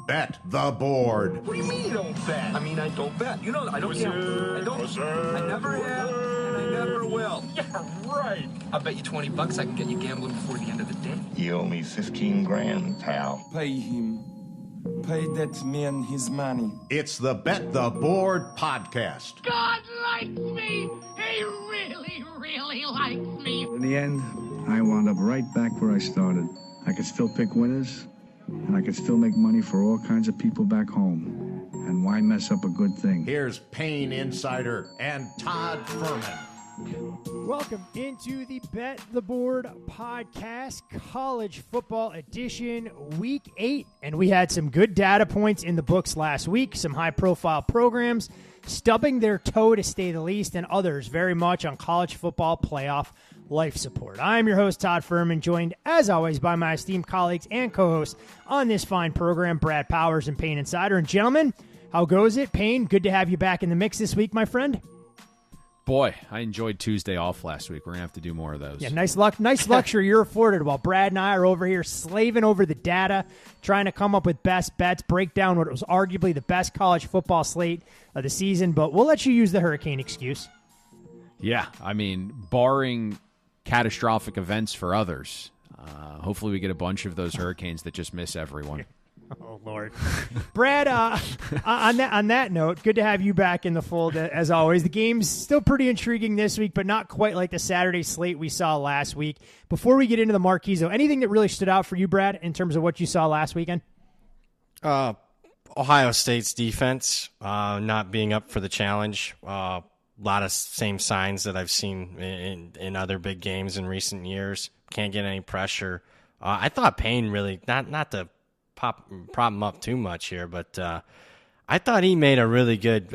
Bet the board. What do you mean you don't bet? I mean, I don't bet. You know, I don't gamble. I don't. I never have, and I never will. Yeah, right. I'll bet you $20 I can get you gambling before the end of the day. You owe me 15 grand, pal. Pay him. Pay that man his money. It's the Bet the Board podcast. God likes me. He really, really likes me. In the end, I wound up right back where I started. I could still pick winners, and I could still make money for all kinds of people back home. And why mess up a good thing? Here's Payne Insider and Todd Fuhrman. Welcome into the Bet the Board podcast, college football edition, week 8. And we had some good data points in the books last week, some high-profile programs stubbing their toe to say the least, and others very much on college football playoff life support. I'm your host, Todd Fuhrman, joined as always by my esteemed colleagues and co-hosts on this fine program, Brad Powers and Payne Insider. And gentlemen, how goes it? Payne, good to have you back in the mix this week, my friend. Boy, I enjoyed Tuesday off last week. We're going to have to do more of those. Yeah, nice luxury you're afforded while Brad and I are over here slaving over the data, trying to come up with best bets, break down what was arguably the best college football slate of the season. But we'll let you use the hurricane excuse. Yeah, I mean, barring catastrophic events for others, hopefully we get a bunch of those hurricanes that just miss everyone. Oh, Lord. Brad, on that note, good to have you back in the fold, as always. The game's still pretty intriguing this week, but not quite like the Saturday slate we saw last week. Before we get into the marquees, though, anything that really stood out for you, Brad, in terms of what you saw last weekend? Ohio State's defense not being up for the challenge. A lot of same signs that I've seen in other big games in recent years. Can't get any pressure. I thought Payne really, not to prop him up too much here, but I thought he made a really good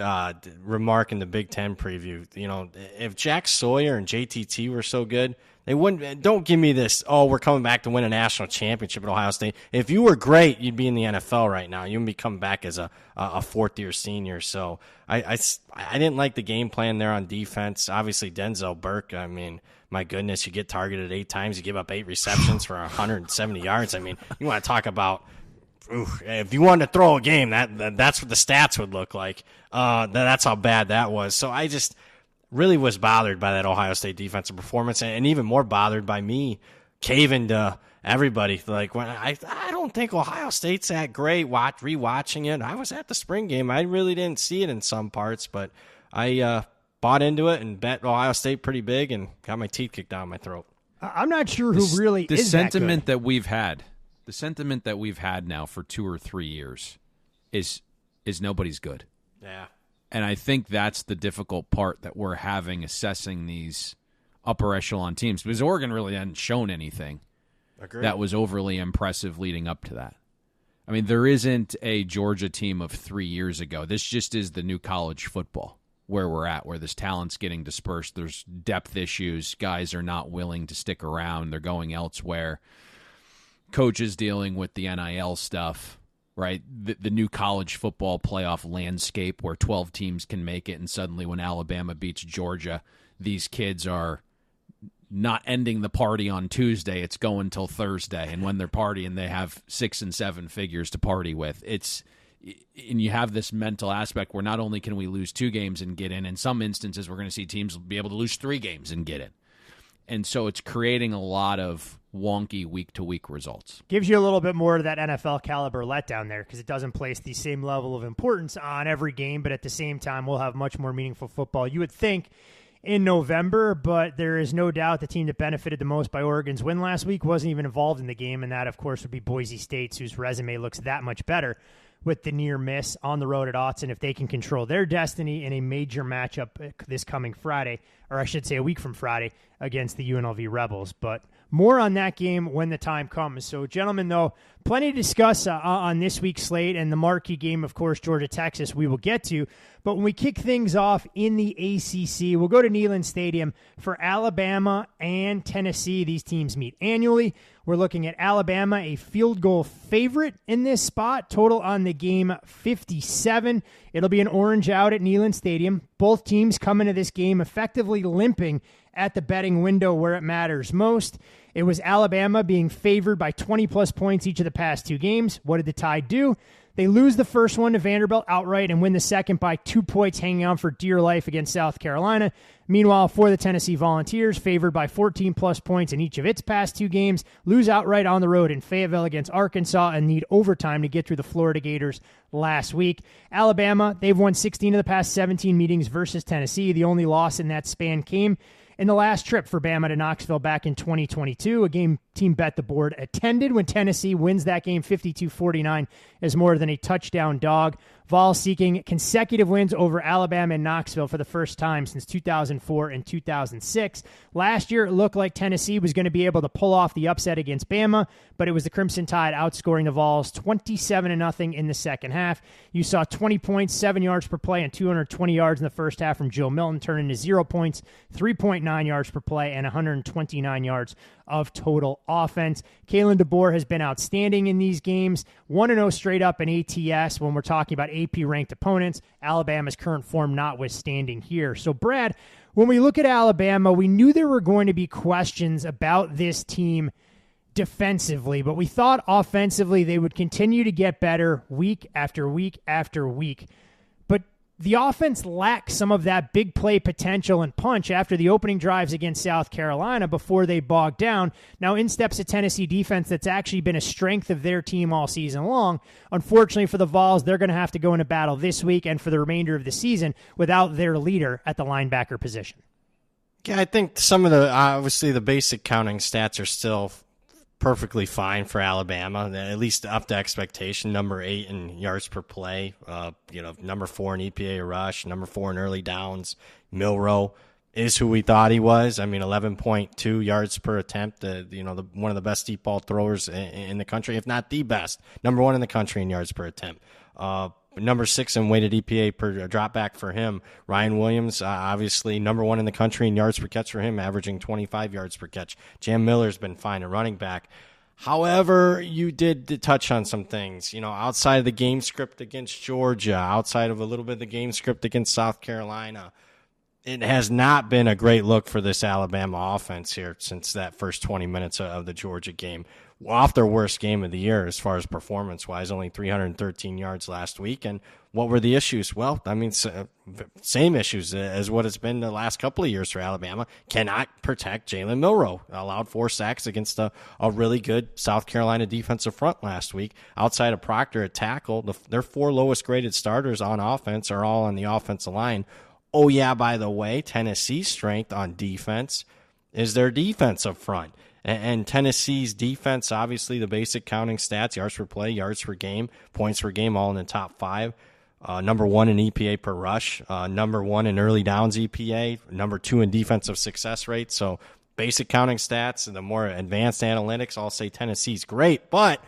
remark in the Big Ten preview. You know, if Jack Sawyer and JTT were so good, they wouldn't. Don't give me this, oh, we're coming back to win a national championship at Ohio State. If you were great, you'd be in the NFL right now. You wouldn't be coming back as a fourth-year senior. So I didn't like the game plan there on defense. Obviously, Denzel Burke, I mean, my goodness, you get targeted 8 times, you give up 8 receptions for 170 yards. I mean, you want to talk about, if you wanted to throw a game, that's what the stats would look like. That's how bad that was. So I just really was bothered by that Ohio State defensive performance, and even more bothered by me caving to everybody. Like, when I don't think Ohio State's that great. Rewatching it, I was at the spring game. I really didn't see it in some parts, but I bought into it and bet Ohio State pretty big and got my teeth kicked down my throat. I'm not sure who really is that good. The sentiment that we've had now for 2 or 3 years is nobody's good. Yeah. And I think that's the difficult part that we're having assessing these upper echelon teams, because Oregon really hadn't shown anything that was overly impressive leading up to that. I mean, there isn't a Georgia team of 3 years ago. This just is the new college football where we're at, where this talent's getting dispersed. There's depth issues. Guys are not willing to stick around. They're going elsewhere. Coaches dealing with the NIL stuff, right? The new college football playoff landscape where 12 teams can make it, and suddenly when Alabama beats Georgia, these kids are not ending the party on Tuesday. It's going till Thursday, and when they're partying, they have 6 and 7 figures to party with. And you have this mental aspect where not only can we lose 2 games and get in some instances we're going to see teams be able to lose 3 games and get in. And so it's creating a lot of wonky week-to-week results. Gives you a little bit more of that NFL caliber letdown there, because it doesn't place the same level of importance on every game, but at the same time we'll have much more meaningful football, you would think, in November. But there is no doubt the team that benefited the most by Oregon's win last week wasn't even involved in the game, and that, of course, would be Boise State's, whose resume looks that much better with the near miss on the road at Autzen, if they can control their destiny in a major matchup this coming Friday, or I should say a week from Friday, against the UNLV Rebels. But more on that game when the time comes. So, gentlemen, though, plenty to discuss on this week's slate, and the marquee game, of course, Georgia-Texas, we will get to. But when we kick things off in the ACC, we'll go to Neyland Stadium for Alabama and Tennessee. These teams meet annually. We're looking at Alabama, a field goal favorite in this spot. Total on the game, 57. It'll be an orange out at Neyland Stadium. Both teams come into this game effectively limping at the betting window where it matters most. It was Alabama being favored by 20-plus points each of the past 2 games. What did the Tide do? They lose the first one to Vanderbilt outright and win the second by 2 points, hanging on for dear life against South Carolina. Meanwhile, for the Tennessee Volunteers, favored by 14-plus points in each of its past 2 games, lose outright on the road in Fayetteville against Arkansas and need overtime to get through the Florida Gators last week. Alabama, they've won 16 of the past 17 meetings versus Tennessee. The only loss in that span came in the last trip for Bama to Knoxville back in 2022, a game Team Bet the Board attended when Tennessee wins that game 52-49 as more than a touchdown dog. Vols seeking consecutive wins over Alabama and Knoxville for the first time since 2004 and 2006. Last year, it looked like Tennessee was going to be able to pull off the upset against Bama, but it was the Crimson Tide outscoring the Vols 27-0 in the second half. You saw 20 points, 7 yards per play, and 220 yards in the first half from Joe Milton, turn into 0 points, 3.9 yards per play, and 129 yards of total offense. Kalen DeBoer has been outstanding in these games, 1-0 straight up in ATS when we're talking about AP-ranked opponents, Alabama's current form notwithstanding here. So, Brad, when we look at Alabama, we knew there were going to be questions about this team defensively, but we thought offensively they would continue to get better week after week after week. But the offense lacked some of that big play potential and punch after the opening drives against South Carolina before they bogged down. Now in steps a Tennessee defense that's actually been a strength of their team all season long. Unfortunately for the Vols, they're going to have to go into battle this week and for the remainder of the season without their leader at the linebacker position. Yeah, I think some of the, obviously the basic counting stats are still perfectly fine for Alabama, at least up to expectation. Number 8 in yards per play, number 4 in EPA rush, number 4 in early downs. Milroe is who we thought he was. I mean, 11.2 yards per attempt. One of the best deep ball throwers in the country, if not the best. Number 1 in the country in yards per attempt. Number 6 in weighted EPA per drop back for him. Ryan Williams, obviously number 1 in the country in yards per catch for him, averaging 25 yards per catch. Jam Miller's been fine at running back. However, you did touch on some things, outside of the game script against Georgia, outside of a little bit of the game script against South Carolina. It has not been a great look for this Alabama offense here since that first 20 minutes of the Georgia game. Off their worst game of the year as far as performance-wise, only 313 yards last week. And what were the issues? Well, I mean, same issues as what it's been the last couple of years for Alabama. Cannot protect Jalen Milroe. Allowed 4 sacks against a really good South Carolina defensive front last week. Outside of Proctor at tackle, their 4 lowest-graded starters on offense are all on the offensive line. Oh, yeah, by the way, Tennessee's strength on defense is their defensive front. And Tennessee's defense, obviously the basic counting stats, yards per play, yards per game, points per game, all in the top 5. Number 1 in EPA per rush, number 1 in early downs EPA, number 2 in defensive success rate. So basic counting stats and the more advanced analytics, I'll say Tennessee's great. But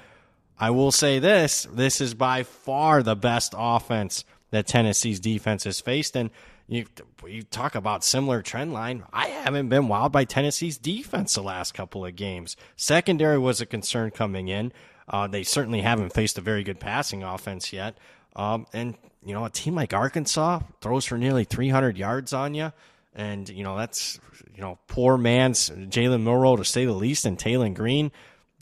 I will say this is by far the best offense that Tennessee's defense has faced. And you talk about similar trend line. I haven't been wowed by Tennessee's defense the last couple of games. Secondary was a concern coming in. They certainly haven't faced a very good passing offense yet. And a team like Arkansas throws for nearly 300 yards on you. And, that's, poor man's Jalen Milroe, to say the least, and Taylon Green.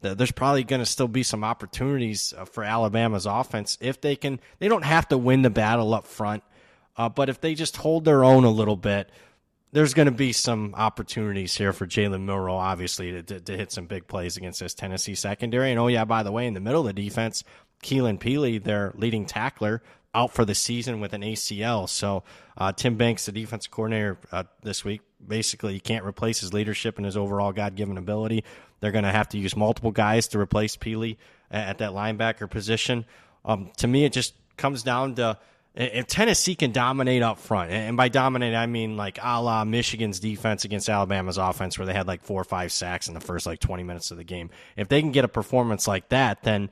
There's probably going to still be some opportunities for Alabama's offense if they can. They don't have to win the battle up front. But if they just hold their own a little bit, there's going to be some opportunities here for Jalen Milroe, obviously, to hit some big plays against this Tennessee secondary. And, oh, yeah, by the way, in the middle of the defense, Keelan Peely, their leading tackler, out for the season with an ACL. So Tim Banks, the defensive coordinator this week, basically you can't replace his leadership and his overall God-given ability. They're going to have to use multiple guys to replace Peely at that linebacker position. To me, it just comes down to if Tennessee can dominate up front, and by dominate, I mean like a la Michigan's defense against Alabama's offense where they had like 4 or 5 sacks in the first 20 minutes of the game. If they can get a performance like that, then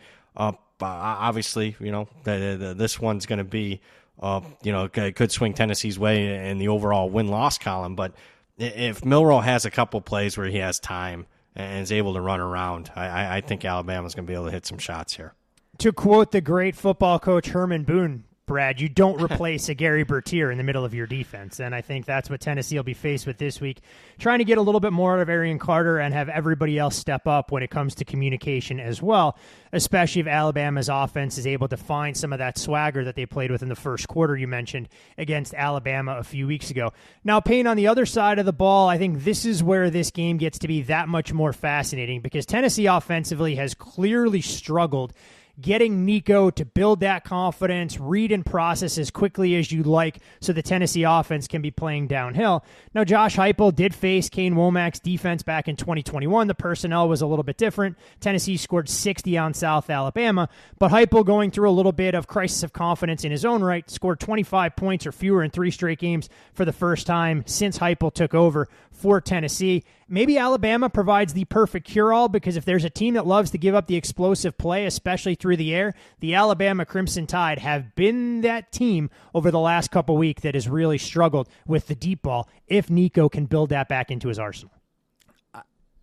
obviously, this one's going to be, could swing Tennessee's way in the overall win-loss column. But if Milroe has a couple plays where he has time and is able to run around, I think Alabama's going to be able to hit some shots here. To quote the great football coach Herman Boone, Brad, you don't replace a Gary Bertier in the middle of your defense, and I think that's what Tennessee will be faced with this week, trying to get a little bit more out of Arian Carter and have everybody else step up when it comes to communication as well, especially if Alabama's offense is able to find some of that swagger that they played with in the first quarter you mentioned against Alabama a few weeks ago. Now, Payne, on the other side of the ball, I think this is where this game gets to be that much more fascinating because Tennessee offensively has clearly struggled getting Nico to build that confidence, read and process as quickly as you like so the Tennessee offense can be playing downhill. Now, Josh Heupel did face Kane Womack's defense back in 2021. The personnel was a little bit different. Tennessee scored 60 on South Alabama, but Heupel, going through a little bit of crisis of confidence in his own right, scored 25 points or fewer in 3 straight games for the first time since Heupel took over for Tennessee. Maybe Alabama provides the perfect cure-all because if there's a team that loves to give up the explosive play, especially through the air, the Alabama Crimson Tide have been that team over the last couple weeks that has really struggled with the deep ball if Nico can build that back into his arsenal.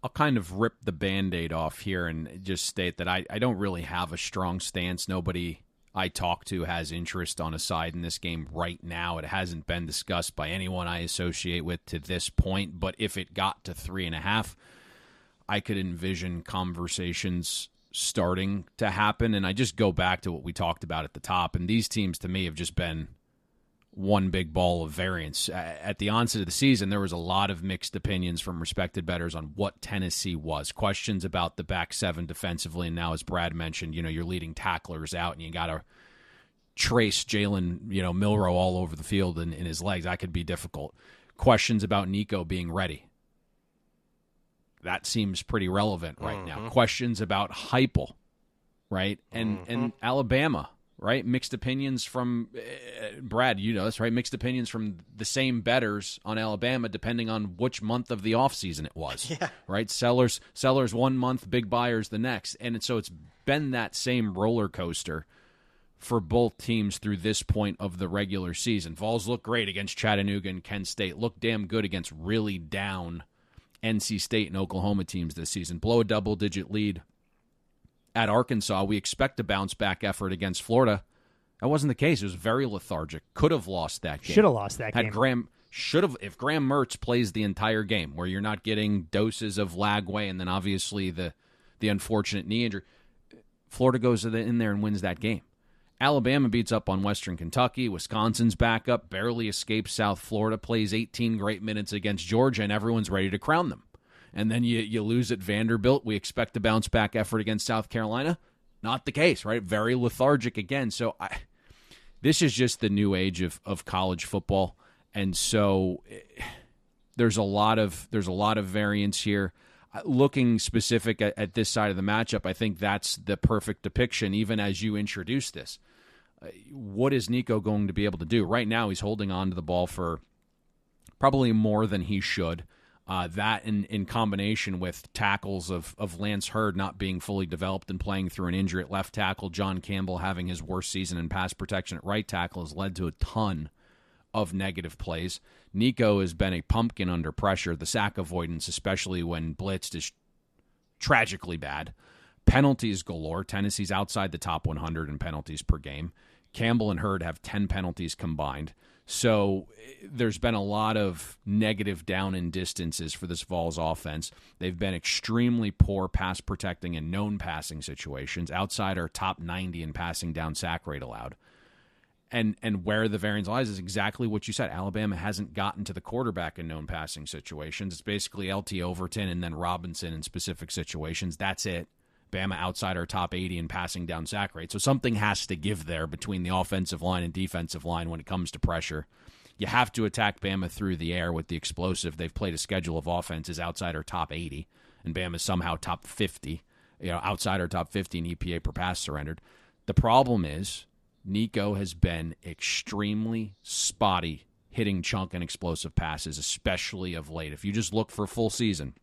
I'll kind of rip the Band-Aid off here and just state that I don't really have a strong stance. Nobody I talk to has interest on a side in this game right now. It hasn't been discussed by anyone I associate with to this point, but if it got to 3.5, I could envision conversations starting to happen. And I just go back to what we talked about at the top, and these teams to me have just been one big ball of variance. At the onset of the season, there was a lot of mixed opinions from respected bettors on what Tennessee was. Questions about the back seven defensively, and now, as Brad mentioned, your leading tacklers out, and you got to trace Jalen, Milroe all over the field in his legs. That could be difficult. Questions about Nico being ready. That seems pretty relevant right now. Questions about Heupel, right? And Alabama. Right? Mixed opinions from Brad, this, right? Mixed opinions from the same bettors on Alabama depending on which month of the offseason it was. Yeah. Right? Sellers 1 month, big buyers the next. And so it's been that same roller coaster for both teams through this point of the regular season. Vols look great against Chattanooga and Kent State. Look damn good against really down NC State and Oklahoma teams this season. Blow a double-digit lead at Arkansas. We expect a bounce-back effort against Florida. That wasn't the case. It was very lethargic. Could have lost that game. Should have lost that game. If Graham Mertz plays the entire game, where you're not getting doses of Lagway and then obviously the unfortunate knee injury, Florida goes in there and wins that game. Alabama beats up on Western Kentucky. Wisconsin's back up, barely escapes South Florida, plays 18 great minutes against Georgia, and everyone's ready to crown them. And then you lose at Vanderbilt. We expect a bounce-back effort against South Carolina. Not the case, right? Very lethargic again. So this is just the new age of college football. And so there's a lot of variance here. Looking specific at this side of the matchup, I think that's the perfect depiction, even as you introduce this. What is Nico going to be able to do? Right now he's holding on to the ball for probably more than he should. That in combination with tackles of Lance Hurd not being fully developed and playing through an injury at left tackle, John Campbell having his worst season in pass protection at right tackle has led to a ton of negative plays. Nico has been a pumpkin under pressure. The sack avoidance, especially when blitzed, is tragically bad. Penalties galore. Tennessee's outside the top 100 in penalties per game. Campbell and Hurd have 10 penalties combined. So there's been a lot of negative down and distances for this Vols offense. They've been extremely poor pass protecting in known passing situations, outside our top 90 in passing down sack rate allowed. And where the variance lies is exactly what you said. Alabama hasn't gotten to the quarterback in known passing situations. It's basically LT Overton and then Robinson in specific situations. That's it. Bama outside our top 80 in passing down sack rate. So something has to give there between the offensive line and defensive line when it comes to pressure. You have to attack Bama through the air with the explosive. They've played a schedule of offenses outside our top 80, and Bama's somehow top 50, outside our top 50 in EPA per pass surrendered. The problem is Nico has been extremely spotty hitting chunk and explosive passes, especially of late. If you just look for a full season,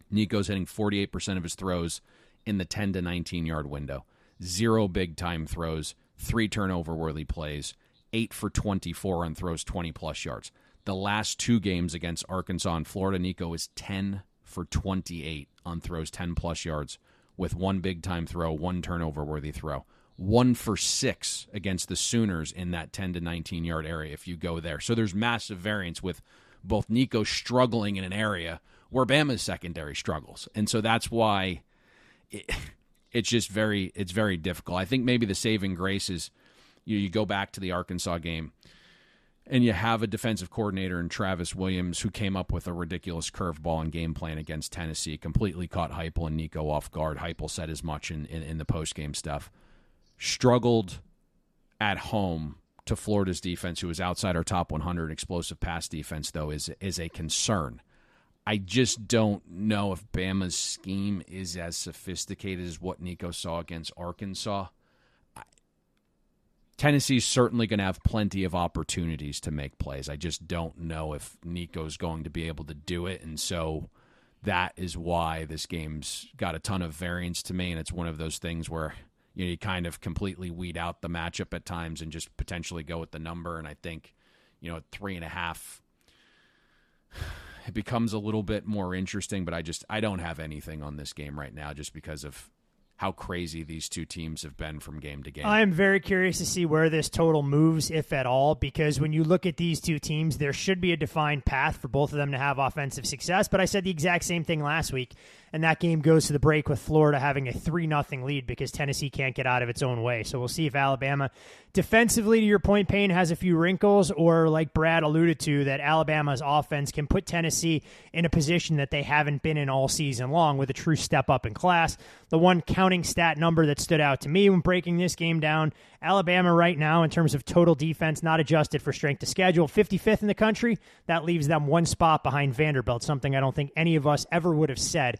Nico's hitting 48% of his throws in the 10 to 19-yard window. 0 big-time throws, 3 turnover-worthy plays, 8 for 24 on throws 20-plus yards. The last 2 games against Arkansas and Florida, Nico is 10 for 28 on throws 10-plus yards with 1 big-time throw, 1 turnover-worthy throw. 1 for 6 against the Sooners in that 10 to 19-yard area if you go there. So there's massive variance with both Nico struggling in an area where Bama's secondary struggles. And so that's why it's very difficult. I think maybe the saving grace is you go back to the Arkansas game and you have a defensive coordinator in Travis Williams who came up with a ridiculous curveball and game plan against Tennessee, completely caught Heupel and Nico off guard. Heupel said as much in the post-game stuff. Struggled at home to Florida's defense, who was outside our top 100 explosive pass defense, though, is a concern. I just don't know if Bama's scheme is as sophisticated as what Nico saw against Arkansas. Tennessee's certainly going to have plenty of opportunities to make plays. I just don't know if Nico's going to be able to do it, and so that is why this game's got a ton of variance to me, and it's one of those things where you kind of completely weed out the matchup at times and just potentially go with the number, and I think at 3.5, it becomes a little bit more interesting, but I don't have anything on this game right now just because of how crazy these two teams have been from game to game. I'm very curious to see where this total moves, if at all, because when you look at these two teams, there should be a defined path for both of them to have offensive success, but I said the exact same thing last week, and that game goes to the break with Florida having a 3-0 lead because Tennessee can't get out of its own way. So we'll see if Alabama, defensively, to your point, Payne, has a few wrinkles, or like Brad alluded to, that Alabama's offense can put Tennessee in a position that they haven't been in all season long with a true step up in class. The one counting stat number that stood out to me when breaking this game down, Alabama right now in terms of total defense, not adjusted for strength of schedule, 55th in the country. That leaves them one spot behind Vanderbilt, something I don't think any of us ever would have said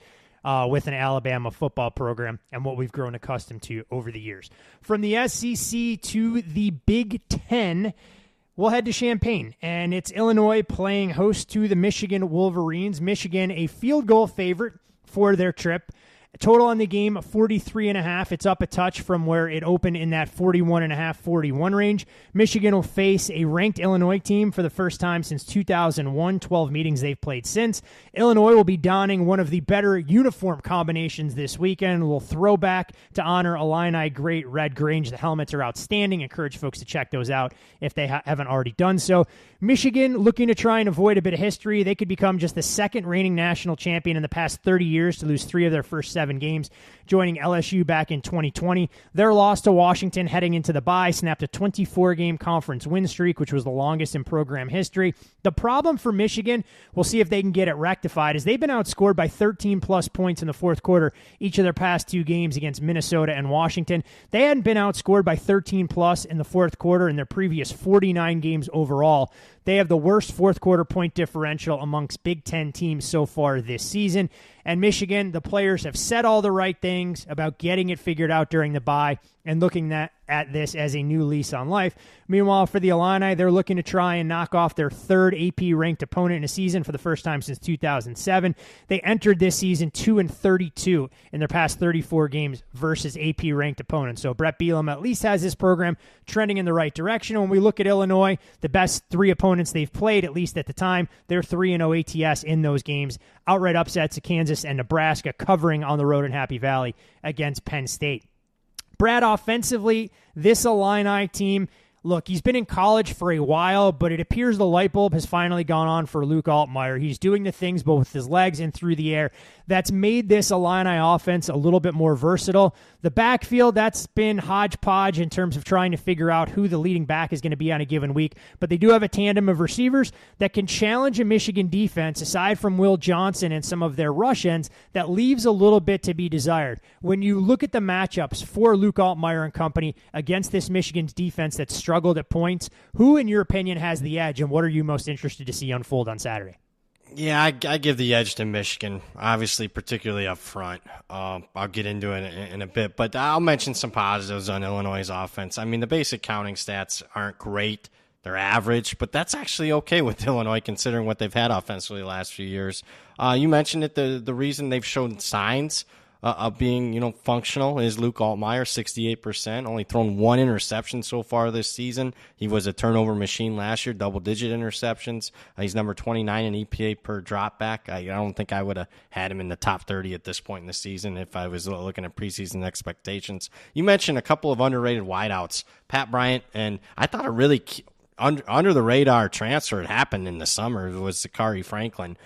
with an Alabama football program and what we've grown accustomed to over the years. From the SEC to the Big Ten, we'll head to Champaign, and it's Illinois playing host to the Michigan Wolverines. Michigan, a field goal favorite for their trip. Total on the game, 43.5. It's up a touch from where it opened in that 41.5, 41 range. Michigan will face a ranked Illinois team for the first time since 2001, 12 meetings they've played since. Illinois will be donning one of the better uniform combinations this weekend. A little throwback to honor Illini great Red Grange. The helmets are outstanding. Encourage folks to check those out if they haven't already done so. Michigan looking to try and avoid a bit of history. They could become just the second reigning national champion in the past 30 years to lose 3 of their first 7 games, joining LSU back in 2020. Their loss to Washington heading into the bye snapped a 24-game conference win streak, which was the longest in program history. The problem for Michigan, we'll see if they can get it rectified, is they've been outscored by 13-plus points in the fourth quarter each of their past 2 games against Minnesota and Washington. They hadn't been outscored by 13-plus in the fourth quarter in their previous 49 games overall. They have the worst fourth quarter point differential amongst Big Ten teams so far this season. And Michigan, the players have said all the right things about getting it figured out during the bye and looking at this as a new lease on life. Meanwhile, for the Illini, they're looking to try and knock off their 3rd AP-ranked opponent in a season for the first time since 2007. They entered this season 2-32 in their past 34 games versus AP-ranked opponents. So Brett Bielema at least has his program trending in the right direction. When we look at Illinois, the best 3 opponents they've played, at least at the time, they're 3-0 ATS in those games. Outright upsets of Kansas and Nebraska, covering on the road in Happy Valley against Penn State. Brad, offensively, this Illini team, look, he's been in college for a while, but it appears the light bulb has finally gone on for Luke Altmaier. He's doing the things both with his legs and through the air that's made this Illini offense a little bit more versatile. The backfield, that's been hodgepodge in terms of trying to figure out who the leading back is going to be on a given week, but they do have a tandem of receivers that can challenge a Michigan defense, aside from Will Johnson and some of their rush ends, that leaves a little bit to be desired. When you look at the matchups for Luke Altmaier and company against this Michigan's defense that struggled at points, who, in your opinion, has the edge, and what are you most interested to see unfold on Saturday? Yeah, I give the edge to Michigan, obviously, particularly up front. I'll get into it in a bit, but I'll mention some positives on Illinois' offense. I mean, the basic counting stats aren't great. They're average, but that's actually okay with Illinois considering what they've had offensively the last few years. You mentioned it, the reason they've shown signs of being, functional is Luke Altmaier, 68%, only thrown one interception so far this season. He was a turnover machine last year, double-digit interceptions. He's number 29 in EPA per dropback. I don't think I would have had him in the top 30 at this point in the season if I was looking at preseason expectations. You mentioned a couple of underrated wideouts, Pat Bryant, and I thought a really under the radar transfer had happened in the summer. It was Zachary Franklin.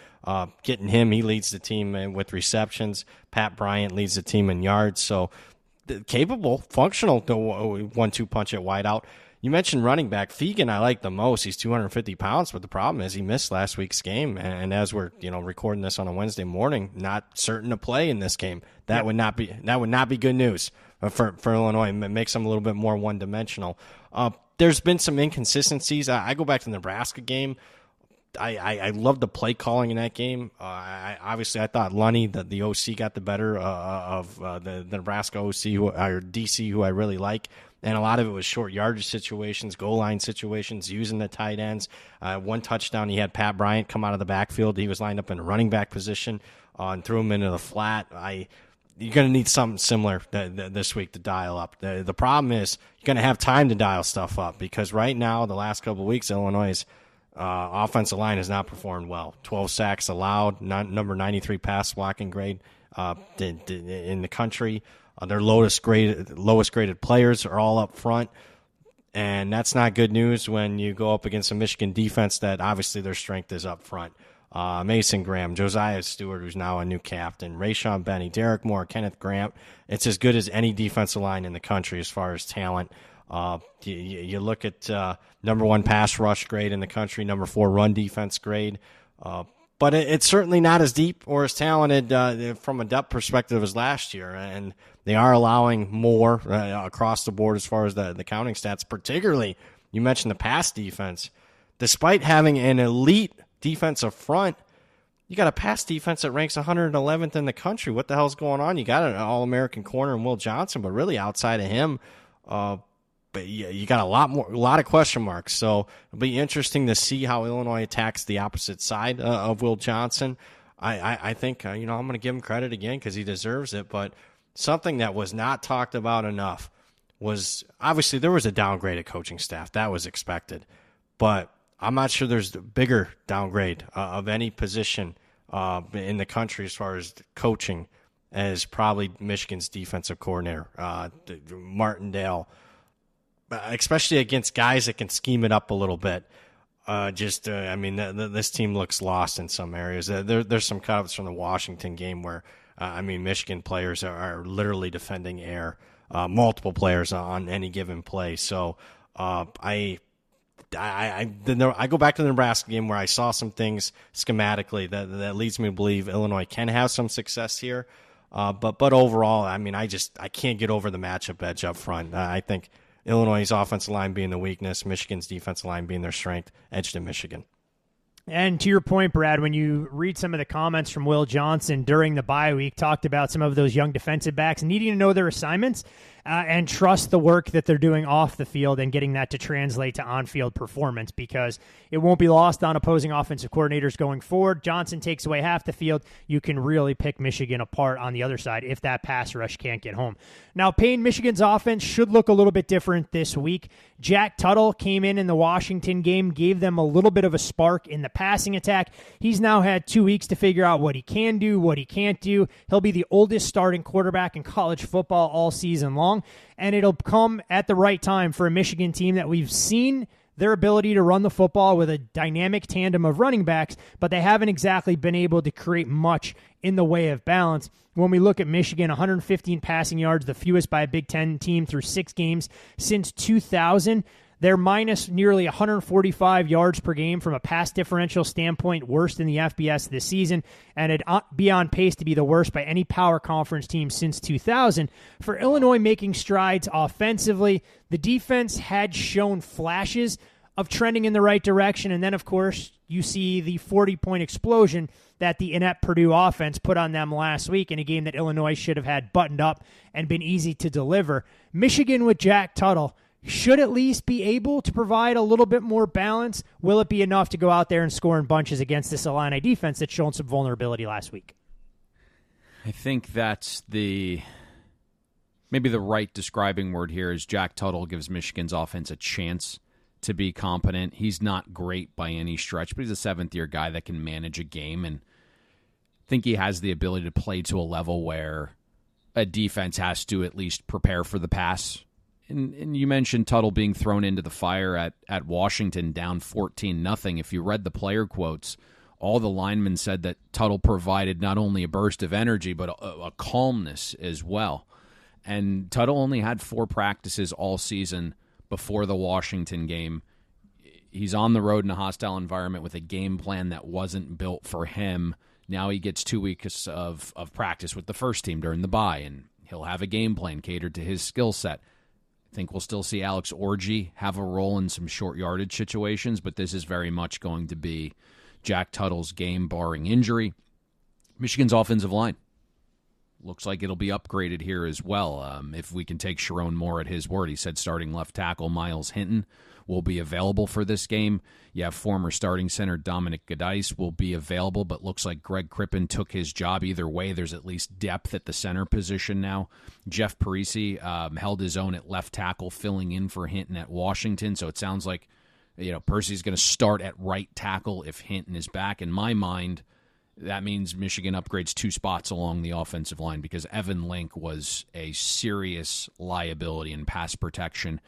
Getting him, he leads the team with receptions. Pat Bryant leads the team in yards. So capable, functional 1-2 punch at wideout. You mentioned running back Fegan. I like the most. He's 250 pounds, but the problem is he missed last week's game. And as we're recording this on a Wednesday morning, not certain to play in this game. That would not be good news for Illinois. It makes them a little bit more one dimensional. There's been some inconsistencies. I go back to the Nebraska game. I love the play calling in that game. Obviously, I thought Lunny, the OC, got the better of the Nebraska OC or DC, who I really like. And a lot of it was short yardage situations, goal line situations, using the tight ends. One touchdown, he had Pat Bryant come out of the backfield. He was lined up in a running back position and threw him into the flat. You're going to need something similar this week to dial up. The problem is you're going to have time to dial stuff up because right now, the last couple of weeks, Illinois' offensive line has not performed well. 12 sacks allowed, number 93 pass blocking grade in the country. Their lowest graded players are all up front, and that's not good news when you go up against a Michigan defense that obviously their strength is up front. Mason Graham, Josiah Stewart, who's now a new captain, Rayshawn Benny, Derek Moore, Kenneth Grant. It's as good as any defensive line in the country as far as talent. You look at number 1 pass rush grade in the country, number 4 run defense grade. But it's certainly not as deep or as talented from a depth perspective as last year. And they are allowing more across the board as far as the counting stats. Particularly, you mentioned the pass defense. Despite having an elite defensive front, you got a pass defense that ranks 111th in the country. What the hell's going on? You got an All-American corner in Will Johnson, but really outside of him, but you got a lot of question marks. So it'll be interesting to see how Illinois attacks the opposite side of Will Johnson. I think I'm going to give him credit again because he deserves it. But something that was not talked about enough was obviously there was a downgraded coaching staff that was expected, but I'm not sure there's a bigger downgrade of any position in the country as far as coaching as probably Michigan's defensive coordinator, Martindale. Especially against guys that can scheme it up a little bit. This team looks lost in some areas. There's some cutouts from the Washington game where, Michigan players are literally defending air, multiple players on any given play. So I go back to the Nebraska game where I saw some things schematically that leads me to believe Illinois can have some success here. But overall, I can't get over the matchup edge up front. I think Illinois' offensive line being the weakness, Michigan's defensive line being their strength, edge to Michigan. And to your point, Brad, when you read some of the comments from Will Johnson during the bye week, talked about some of those young defensive backs needing to know their assignments and trust the work that they're doing off the field and getting that to translate to on-field performance, because it won't be lost on opposing offensive coordinators going forward. Johnson takes away half the field. You can really pick Michigan apart on the other side if that pass rush can't get home. Now, Payne, Michigan's offense should look a little bit different this week. Jack Tuttle came in the Washington game, gave them a little bit of a spark in the passing attack. He's now had 2 weeks to figure out what he can do, what he can't do. He'll be the oldest starting quarterback in college football all season long, and it'll come at the right time for a Michigan team that we've seen their ability to run the football with a dynamic tandem of running backs, but they haven't exactly been able to create much in the way of balance. When we look at Michigan, 115 passing yards, the fewest by a Big Ten team through 6 games since 2000. They're minus nearly 145 yards per game from a pass differential standpoint, worst in the FBS this season, and it'd be on pace to be the worst by any power conference team since 2000. For Illinois making strides offensively, the defense had shown flashes of trending in the right direction, and then, of course, you see the 40-point explosion that the inept Purdue offense put on them last week in a game that Illinois should have had buttoned up and been easy to deliver. Michigan with Jack Tuttle should at least be able to provide a little bit more balance. Will it be enough to go out there and score in bunches against this Illini defense that's shown some vulnerability last week? I think that's maybe the right describing word here is Jack Tuttle gives Michigan's offense a chance to be competent. He's not great by any stretch, but he's a seventh-year guy that can manage a game, and I think he has the ability to play to a level where a defense has to at least prepare for the pass. And you mentioned Tuttle being thrown into the fire at Washington down 14-0. If you read the player quotes, all the linemen said that Tuttle provided not only a burst of energy, but a calmness as well. And Tuttle only had 4 practices all season before the Washington game. He's on the road in a hostile environment with a game plan that wasn't built for him. Now he gets 2 weeks of practice with the first team during the bye, and he'll have a game plan catered to his skill set. I think we'll still see Alex Orji have a role in some short yardage situations, but this is very much going to be Jack Tuttle's game, barring injury. Michigan's offensive line looks like it'll be upgraded here as well. If we can take Sharon Moore at his word, he said starting left tackle Miles Hinton will be available for this game. You have former starting center Dominic Gadice will be available, but looks like Greg Crippen took his job. Either way, there's at least depth at the center position now. Jeff Parisi held his own at left tackle, filling in for Hinton at Washington. So it sounds like Percy's going to start at right tackle if Hinton is back. In my mind, that means Michigan upgrades 2 spots along the offensive line because Evan Link was a serious liability in pass protection.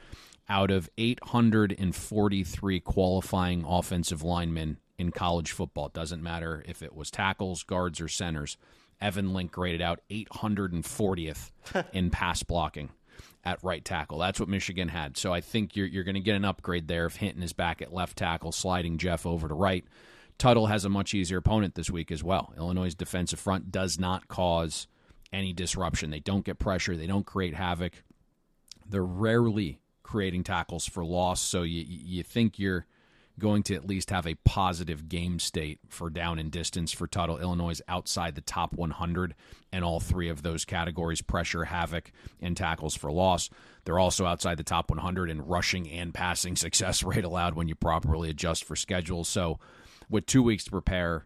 Out of 843 qualifying offensive linemen in college football, it doesn't matter if it was tackles, guards, or centers, Evan Link graded out 840th in pass blocking at right tackle. That's what Michigan had. So I think you're going to get an upgrade there if Hinton is back at left tackle, sliding Jeff over to right. Tuttle has a much easier opponent this week as well. Illinois' defensive front does not cause any disruption. They don't get pressure. They don't create havoc. They're rarely creating tackles for loss, so you think you're going to at least have a positive game state for down and distance for Tuttle. Illinois is outside the top 100 in all 3 of those categories, pressure, havoc, and tackles for loss. They're also outside the top 100 in rushing and passing success rate allowed when you properly adjust for schedules. So with 2 weeks to prepare,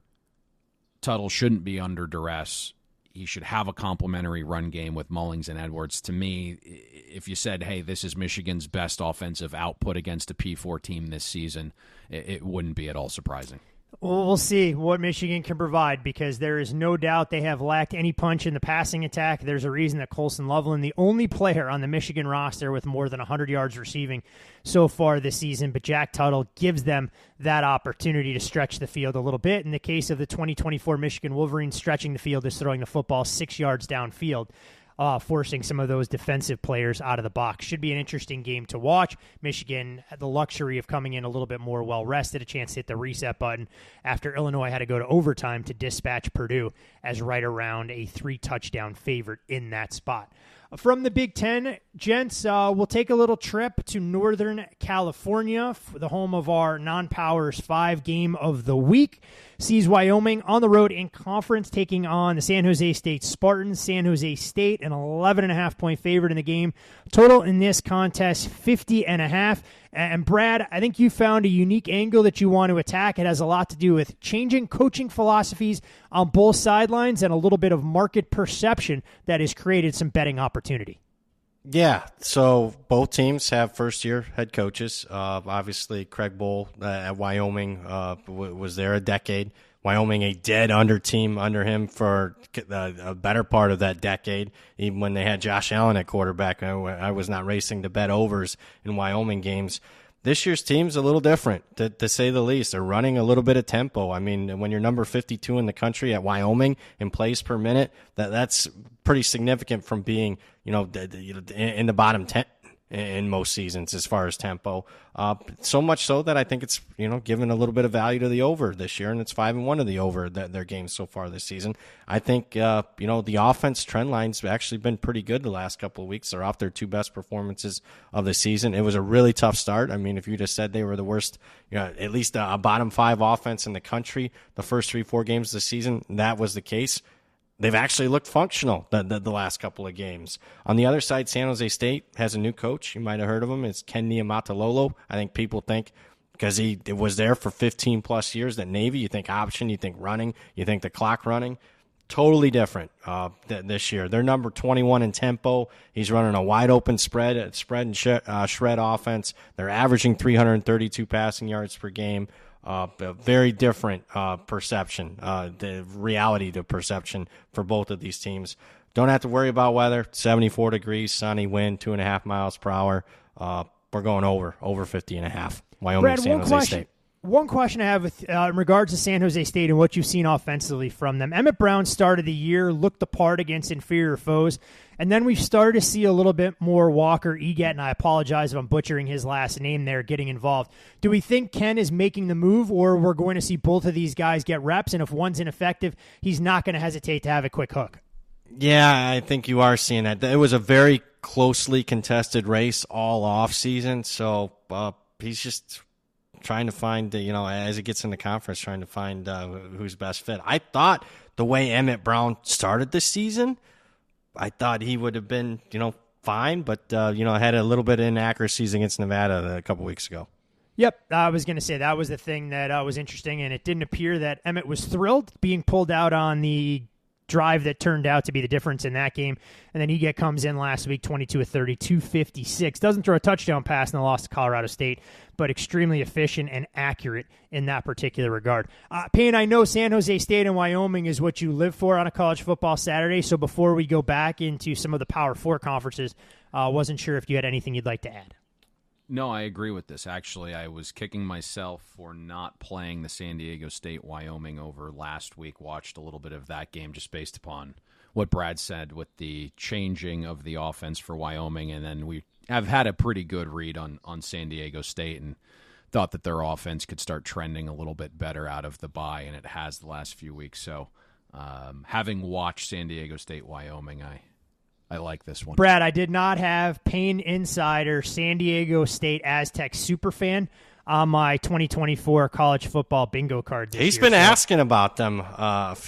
Tuttle shouldn't be under duress. He should have a complementary run game with Mullings and Edwards. To me, if you said, hey, this is Michigan's best offensive output against a P4 team this season, it wouldn't be at all surprising. Well, we'll see what Michigan can provide because there is no doubt they have lacked any punch in the passing attack. There's a reason that Colson Loveland, the only player on the Michigan roster with more than 100 yards receiving so far this season, but Jack Tuttle gives them that opportunity to stretch the field a little bit. In the case of the 2024 Michigan Wolverines, stretching the field is throwing the football 6 yards downfield. Forcing some of those defensive players out of the box. Should be an interesting game to watch. Michigan had the luxury of coming in a little bit more well-rested, a chance to hit the reset button after Illinois had to go to overtime to dispatch Purdue as right around a 3-touchdown favorite in that spot. From the Big Ten, gents, we'll take a little trip to Northern California, the home of our non-Powers 5 game of the week. Sees Wyoming on the road in conference taking on the San Jose State Spartans. San Jose State, an 11.5-point favorite in the game. Total in this contest, 50.5. And Brad, I think you found a unique angle that you want to attack. It has a lot to do with changing coaching philosophies on both sidelines and a little bit of market perception that has created some betting opportunity. Yeah, so both teams have first-year head coaches. Obviously, Craig Bohl at Wyoming was there a decade. Wyoming, a dead under team under him for a better part of that decade. Even when they had Josh Allen at quarterback, I was not racing to bet overs in Wyoming games. This year's team's a little different, to say the least. They're running a little bit of tempo. I mean, when you're number 52 in the country at Wyoming in plays per minute, that's pretty significant from being, in the bottom 10 in most seasons as far as tempo. So much so that I think it's, given a little bit of value to the over this year, and it's 5-1 of the over their games so far this season. I think, the offense trend line's actually been pretty good the last couple of weeks. They're off their 2 best performances of the season. It was a really tough start. I mean, if you just said they were the worst, at least a bottom 5 offense in the country the first 3-4 games of the season, that was the case. They've actually looked functional the last couple of games. On the other side, San Jose State has a new coach. You might have heard of him. It's Ken Niumatalolo. I think people think because he was there for 15-plus years at Navy, you think option, you think running, you think the clock running. totally different this year. They're number 21 in tempo. He's running a wide open spread and shred offense. They're averaging 332 passing yards per game. A very different perception, the reality to perception for both of these teams. Don't have to worry about weather. 74 degrees, sunny, wind, 2.5 miles per hour. We're going over 50.5. Wyoming, Brad, San Jose State. One question I have with, in regards to San Jose State and what you've seen offensively from them. Emmett Brown started the year, looked the part against inferior foes, and then we've started to see a little bit more Walker Egat, and I apologize if I'm butchering his last name there, getting involved. Do we think Ken is making the move, or we're going to see both of these guys get reps, and if one's ineffective, he's not going to hesitate to have a quick hook? Yeah, I think you are seeing that. It was a very closely contested race all off season, so he's just trying to find, as it gets in the conference, trying to find who's best fit. I thought the way Emmett Brown started this season, I thought he would have been, fine, but, had a little bit of inaccuracies against Nevada a couple weeks ago. Yep, I was going to say that was the thing that was interesting, and it didn't appear that Emmett was thrilled being pulled out on the drive that turned out to be the difference in that game. And then Egat comes in last week, 22 of 30, 256. Doesn't throw a touchdown pass in the loss to Colorado State, but extremely efficient and accurate in that particular regard. Payne, I know San Jose State and Wyoming is what you live for on a college football Saturday, so before we go back into some of the Power 4 conferences, wasn't sure if you had anything you'd like to add. No, I agree with this. Actually, I was kicking myself for not playing the San Diego State-Wyoming over last week. Watched a little bit of that game just based upon what Brad said with the changing of the offense for Wyoming, and then we have had a pretty good read on San Diego State and thought that their offense could start trending a little bit better out of the bye, and it has the last few weeks. So having watched San Diego State-Wyoming, I like this one. Brad, I did not have Payne Insider San Diego State Aztec superfan on my 2024 college football bingo card this year. He's been asking about them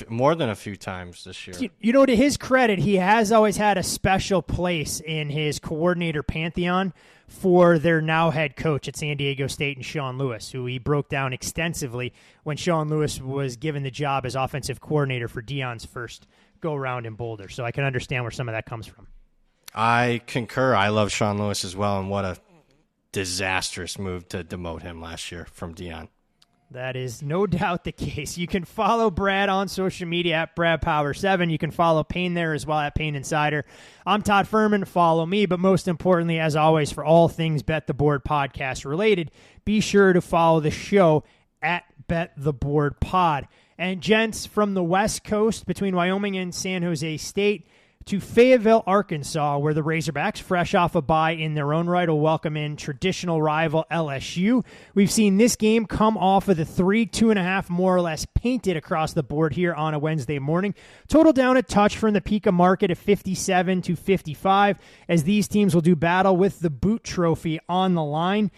more than a few times this year. To his credit, he has always had a special place in his coordinator pantheon for their now head coach at San Diego State and Sean Lewis, who he broke down extensively when Sean Lewis was given the job as offensive coordinator for Deion's first go-around in Boulder. So I can understand where some of that comes from. I concur. I love Sean Lewis as well, and what a disastrous move to demote him last year from Deion. That is no doubt the case. You can follow Brad on social media at BradPower7. You can follow Payne there as well at Payne Insider. I'm Todd Fuhrman. Follow me. But most importantly, as always, for all things Bet the Board podcast related, be sure to follow the show at Bet the Board Pod. And gents, from the West Coast between Wyoming and San Jose State to Fayetteville, Arkansas, where the Razorbacks, fresh off a bye in their own right, will welcome in traditional rival LSU. We've seen this game come off of the 2.5 more or less painted across the board here on a Wednesday morning. Total down a touch from the Pika market of 57 to 55, as these teams will do battle with the boot trophy on the line.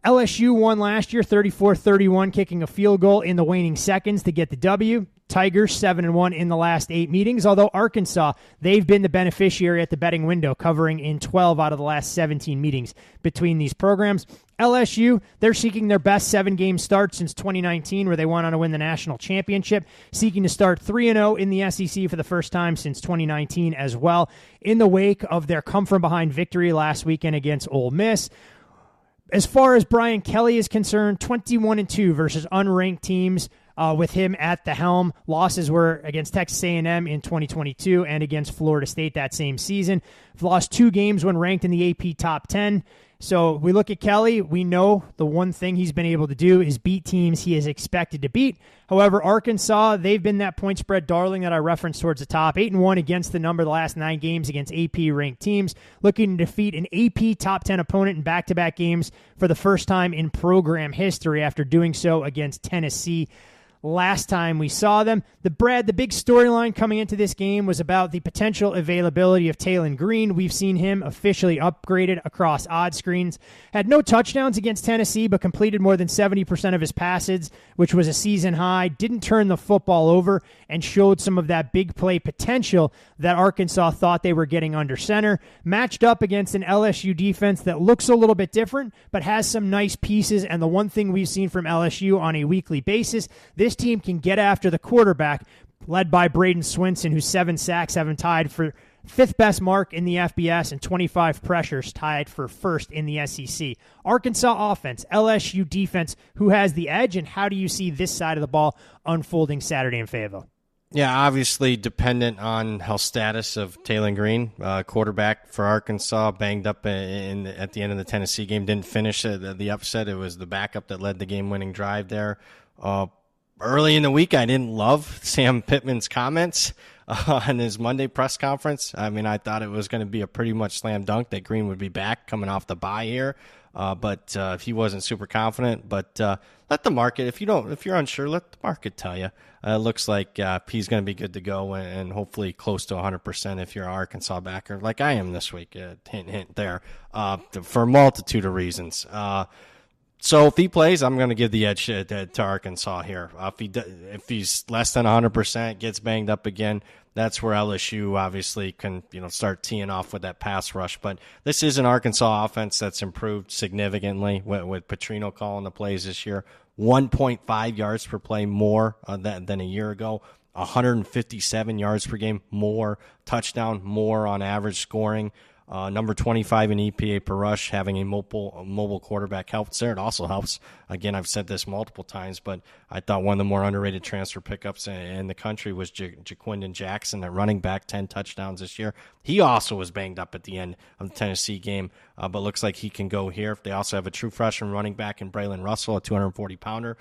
LSU won last year 34-31, kicking a field goal in the waning seconds to get the W. Tigers 7-1 in the last 8 meetings, although Arkansas, they've been the beneficiary at the betting window, covering in 12 out of the last 17 meetings between these programs. LSU, they're seeking their best 7-game start since 2019, where they went on to win the national championship, seeking to start 3-0 in the SEC for the first time since 2019 as well, in the wake of their come-from-behind victory last weekend against Ole Miss. As far as Brian Kelly is concerned, 21-2 versus unranked teams with him at the helm. Losses were against Texas A&M in 2022 and against Florida State that same season. Lost 2 games when ranked in the AP top 10. So we look at Kelly, we know the one thing he's been able to do is beat teams he is expected to beat. However, Arkansas, they've been that point spread darling that I referenced towards the top. 8-1 against the number the last 9 games against AP-ranked teams, looking to defeat an AP top 10 opponent in back-to-back games for the first time in program history after doing so against Tennessee last time we saw them. The big storyline coming into this game was about the potential availability of Taylon Green. We've seen him officially upgraded across odd screens. Had no touchdowns against Tennessee, but completed more than 70% of his passes, which was a season high. Didn't turn the football over and showed some of that big play potential that Arkansas thought they were getting under center. Matched up against an LSU defense that looks a little bit different, but has some nice pieces. And the one thing we've seen from LSU on a weekly basis, this team can get after the quarterback, led by Braden Swinson, whose 7 sacks have him tied for 5th best mark in the FBS and 25 pressures tied for 1st in the SEC. Arkansas offense, LSU defense, who has the edge, and how do you see this side of the ball unfolding Saturday in Fayetteville? Yeah, obviously dependent on health status of Taylor Green, quarterback for Arkansas, banged up at the end of the Tennessee game, didn't finish the upset. It was the backup that led the game-winning drive there. Early in the week, I didn't love Sam Pittman's comments on his Monday press conference. I mean, I thought it was going to be a pretty much slam dunk that Green would be back coming off the bye here. But he wasn't super confident. But let the market, if you're unsure, let the market tell you. It looks like he's going to be good to go and hopefully close to 100% if you're an Arkansas backer, like I am this week. Hint, hint there. For a multitude of reasons. So if he plays, I'm going to give the edge to Arkansas here. If he's less than 100%, gets banged up again, that's where LSU obviously can start teeing off with that pass rush. But this is an Arkansas offense that's improved significantly with Petrino calling the plays this year. 1.5 yards per play more than a year ago. 157 yards per game more. Touchdown more on average scoring. Number 25 in EPA per rush, having a mobile quarterback helps there. It also helps. Again, I've said this multiple times, but I thought one of the more underrated transfer pickups in the country was Jaquindon Jackson, at running back, 10 touchdowns this year. He also was banged up at the end of the Tennessee game, but looks like he can go here. They also have a true freshman running back in Braylon Russell, a 240-pounder.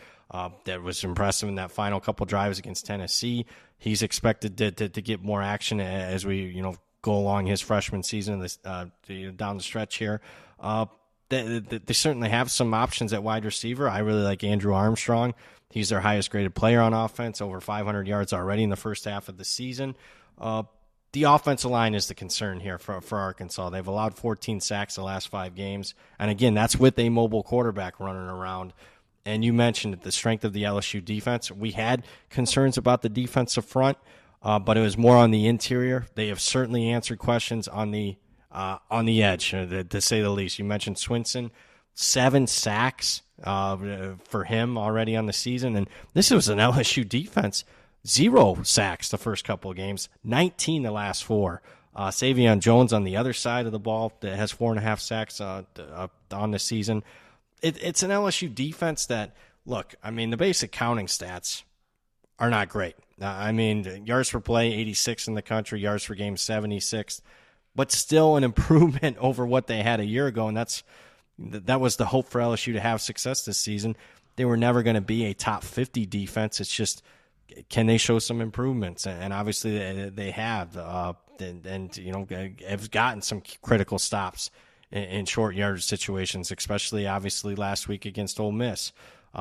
That was impressive in that final couple drives against Tennessee. He's expected to get more action as we, go along his freshman season down the stretch here. They certainly have some options at wide receiver. I really like Andrew Armstrong. He's their highest graded player on offense, over 500 yards already in the first half of the season. The offensive line is the concern here for Arkansas. They've allowed 14 sacks the last 5 games. And again, that's with a mobile quarterback running around. And you mentioned the strength of the LSU defense. We had concerns about the defensive front. But it was more on the interior. They have certainly answered questions on the edge, to say the least. You mentioned Swinson, 7 sacks for him already on the season, and this was an LSU defense, 0 sacks the first couple of games, 19 the last 4. Savion Jones on the other side of the ball that has 4.5 sacks on the season. It's an LSU defense that, look, I mean, the basic counting stats are not great. Yards per play, 86 in the country, yards per game, 76, but still an improvement over what they had a year ago, and that was the hope for LSU to have success this season. They were never going to be a top 50 defense. It's just, can they show some improvements? And obviously they have, and have gotten some critical stops in short yardage situations, especially obviously last week against Ole Miss.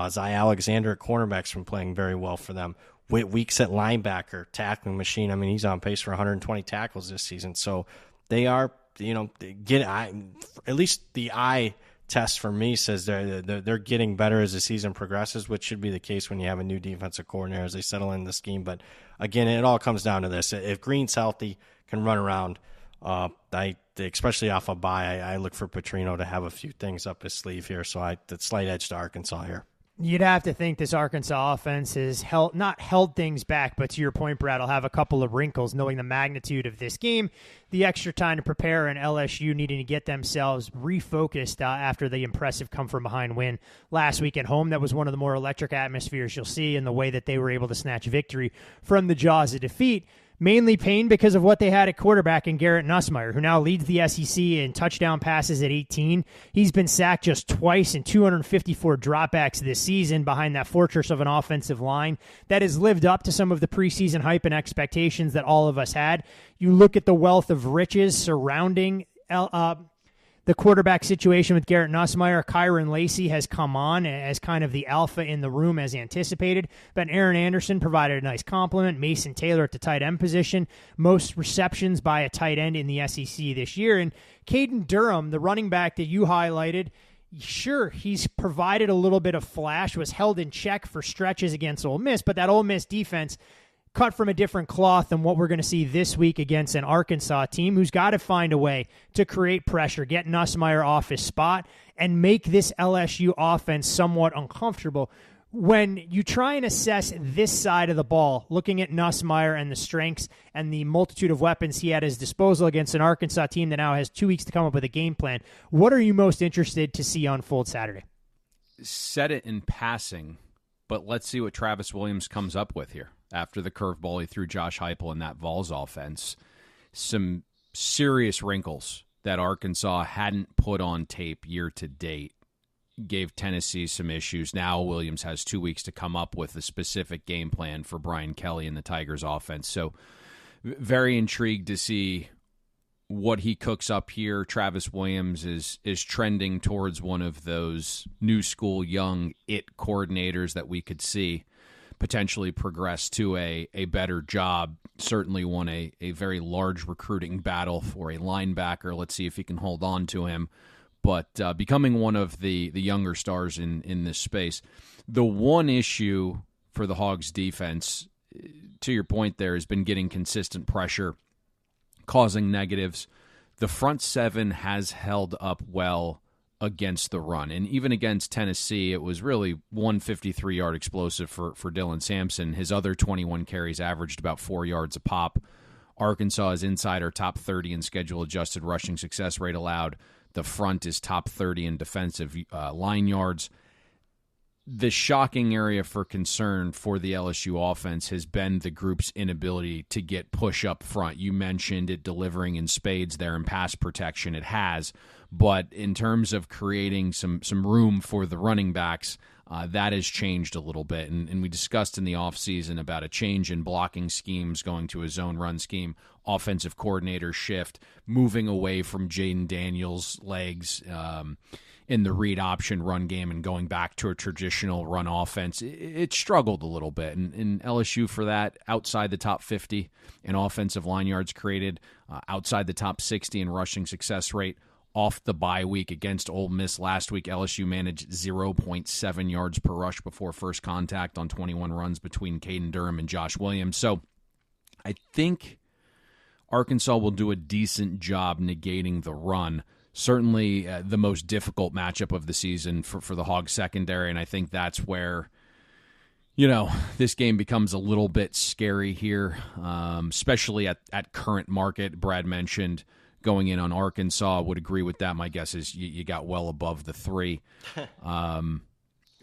Zy Alexander at cornerback's been playing very well for them. Weeks at linebacker, tackling machine. I mean, he's on pace for 120 tackles this season. So they are, at least the eye test for me says they're getting better as the season progresses, which should be the case when you have a new defensive coordinator as they settle in the scheme. But again, it all comes down to this: if Green's healthy, can run around, especially off a bye, I look for Petrino to have a few things up his sleeve here. So the slight edge to Arkansas here. You'd have to think this Arkansas offense has not held things back, but to your point, Brad, will have a couple of wrinkles knowing the magnitude of this game, the extra time to prepare, and LSU needing to get themselves refocused after the impressive come-from-behind win last week at home. That was one of the more electric atmospheres you'll see in the way that they were able to snatch victory from the jaws of defeat. Mainly Payne because of what they had at quarterback in Garrett Nussmeier, who now leads the SEC in touchdown passes at 18. He's been sacked just twice in 254 dropbacks this season behind that fortress of an offensive line that has lived up to some of the preseason hype and expectations that all of us had. You look at the wealth of riches surrounding the quarterback situation with Garrett Nussmeier. Kyron Lacey has come on as kind of the alpha in the room as anticipated, but Aaron Anderson provided a nice compliment. Mason Taylor at the tight end position, most receptions by a tight end in the SEC this year. And Caden Durham, the running back that you highlighted, sure, he's provided a little bit of flash, was held in check for stretches against Ole Miss, but that Ole Miss defense cut from a different cloth than what we're going to see this week against an Arkansas team who's got to find a way to create pressure, get Nussmeier off his spot, and make this LSU offense somewhat uncomfortable. When you try and assess this side of the ball, looking at Nussmeier and the strengths and the multitude of weapons he had at his disposal against an Arkansas team that now has 2 weeks to come up with a game plan, what are you most interested to see unfold Saturday? Said it in passing, but let's see what Travis Williams comes up with here after the curveball he threw Josh Heupel in that Vols offense. Some serious wrinkles that Arkansas hadn't put on tape year to date gave Tennessee some issues. Now Williams has 2 weeks to come up with a specific game plan for Brian Kelly and the Tigers offense. So very intrigued to see what he cooks up here. Travis Williams is trending towards one of those new school young it coordinators that we could see potentially progress to a better job. Certainly won a very large recruiting battle for a linebacker. Let's see if he can hold on to him. But becoming one of the younger stars in this space. The one issue for the Hogs defense, to your point there, has been getting consistent pressure, causing negatives. The front seven has held up well against the run. And even against Tennessee, it was really 153-yard explosive for Dylan Sampson. His other 21 carries averaged about 4 yards a pop. Arkansas is inside our top 30 in schedule-adjusted rushing success rate allowed. The front is top 30 in defensive line yards. The shocking area for concern for the LSU offense has been the group's inability to get push up front. You mentioned it delivering in spades there in pass protection. It has. But in terms of creating some room for the running backs, that has changed a little bit. And we discussed in the offseason about a change in blocking schemes, going to a zone run scheme, offensive coordinator shift, moving away from Jaden Daniels' legs in the read option run game and going back to a traditional run offense. It struggled a little bit. And LSU for that, outside the top 50 in offensive line yards created, outside the top 60 in rushing success rate. Off the bye week against Ole Miss last week, LSU managed 0.7 yards per rush before first contact on 21 runs between Caden Durham and Josh Williams. So I think Arkansas will do a decent job negating the run. Certainly the most difficult matchup of the season for the Hogs secondary, and I think that's where, this game becomes a little bit scary here, especially at current market. Brad mentioned going in on Arkansas. Would agree with that. My guess is you got well above the 3.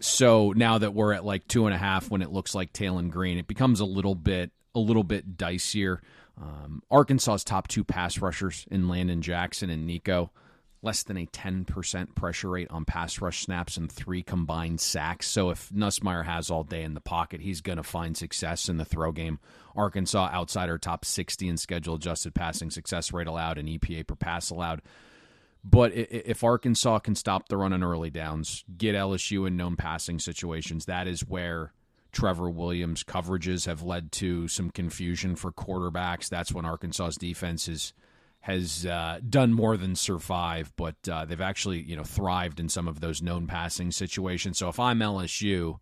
So now that we're at like 2.5 when it looks like Talon Green, it becomes a little bit dicier. Arkansas's top 2 pass rushers in Landon Jackson and Nico, less than a 10% pressure rate on pass rush snaps and 3 combined sacks. So if Nussmeier has all day in the pocket, he's going to find success in the throw game. Arkansas outside our top 60 in schedule-adjusted passing success rate allowed and EPA per pass allowed. But if Arkansas can stop the run on early downs, get LSU in known passing situations, that is where Trevor Williams' coverages have led to some confusion for quarterbacks. That's when Arkansas's defense has done more than survive, but they've actually thrived in some of those known passing situations. So if I'm LSU,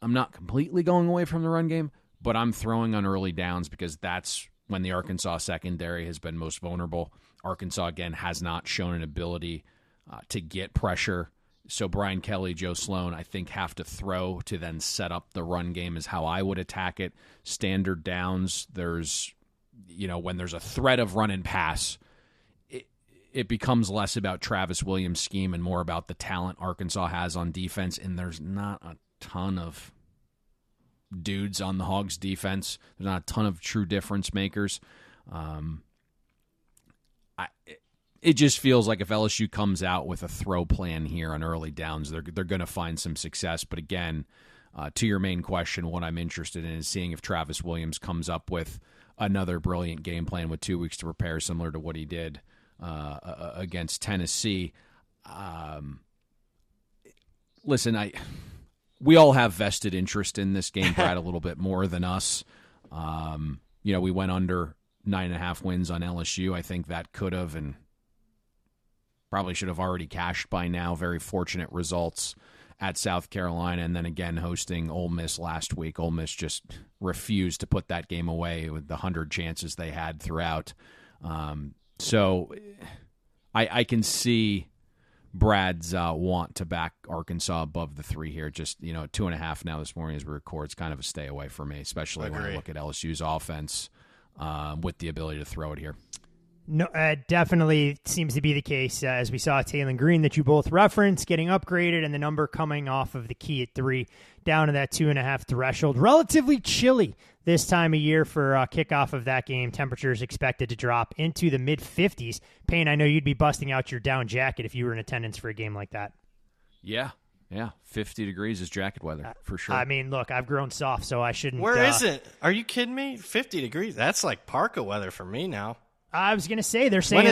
I'm not completely going away from the run game, but I'm throwing on early downs because that's when the Arkansas secondary has been most vulnerable. Arkansas, again, has not shown an ability to get pressure. So Brian Kelly, Joe Sloan, I think, have to throw to then set up the run game is how I would attack it. Standard downs, there's when there's a threat of run and pass, it becomes less about Travis Williams' scheme and more about the talent Arkansas has on defense, and there's not a ton of dudes on the Hogs defense. There's not a ton of true difference makers. It just feels like if LSU comes out with a throw plan here on early downs, they're going to find some success. But again, to your main question, what I'm interested in is seeing if Travis Williams comes up with another brilliant game plan with 2 weeks to prepare, similar to what he did against Tennessee. Listen, we all have vested interest in this game, Brad, a little bit more than us. We went under 9.5 wins on LSU. I think that could have and probably should have already cashed by now. Very fortunate results at South Carolina, and then again hosting Ole Miss last week. Ole Miss just refused to put that game away with the 100 chances they had throughout. So I can see Brad's want to back Arkansas above the 3 here. Just 2.5 now this morning as we record. It's kind of a stay away for me, especially when I look at LSU's offense with the ability to throw it here. No, definitely seems to be the case, as we saw Taylon Green that you both referenced getting upgraded and the number coming off of the key at 3 down to that 2.5 threshold. Relatively chilly this time of year for kickoff of that game. Temperatures expected to drop into the mid-50s. Payne, I know you'd be busting out your down jacket if you were in attendance for a game like that. Yeah, 50 degrees is jacket weather for sure. I mean, look, I've grown soft, so I shouldn't. Where is it? Are you kidding me? 50 degrees? That's like parka weather for me now. I was going to say, they're saying...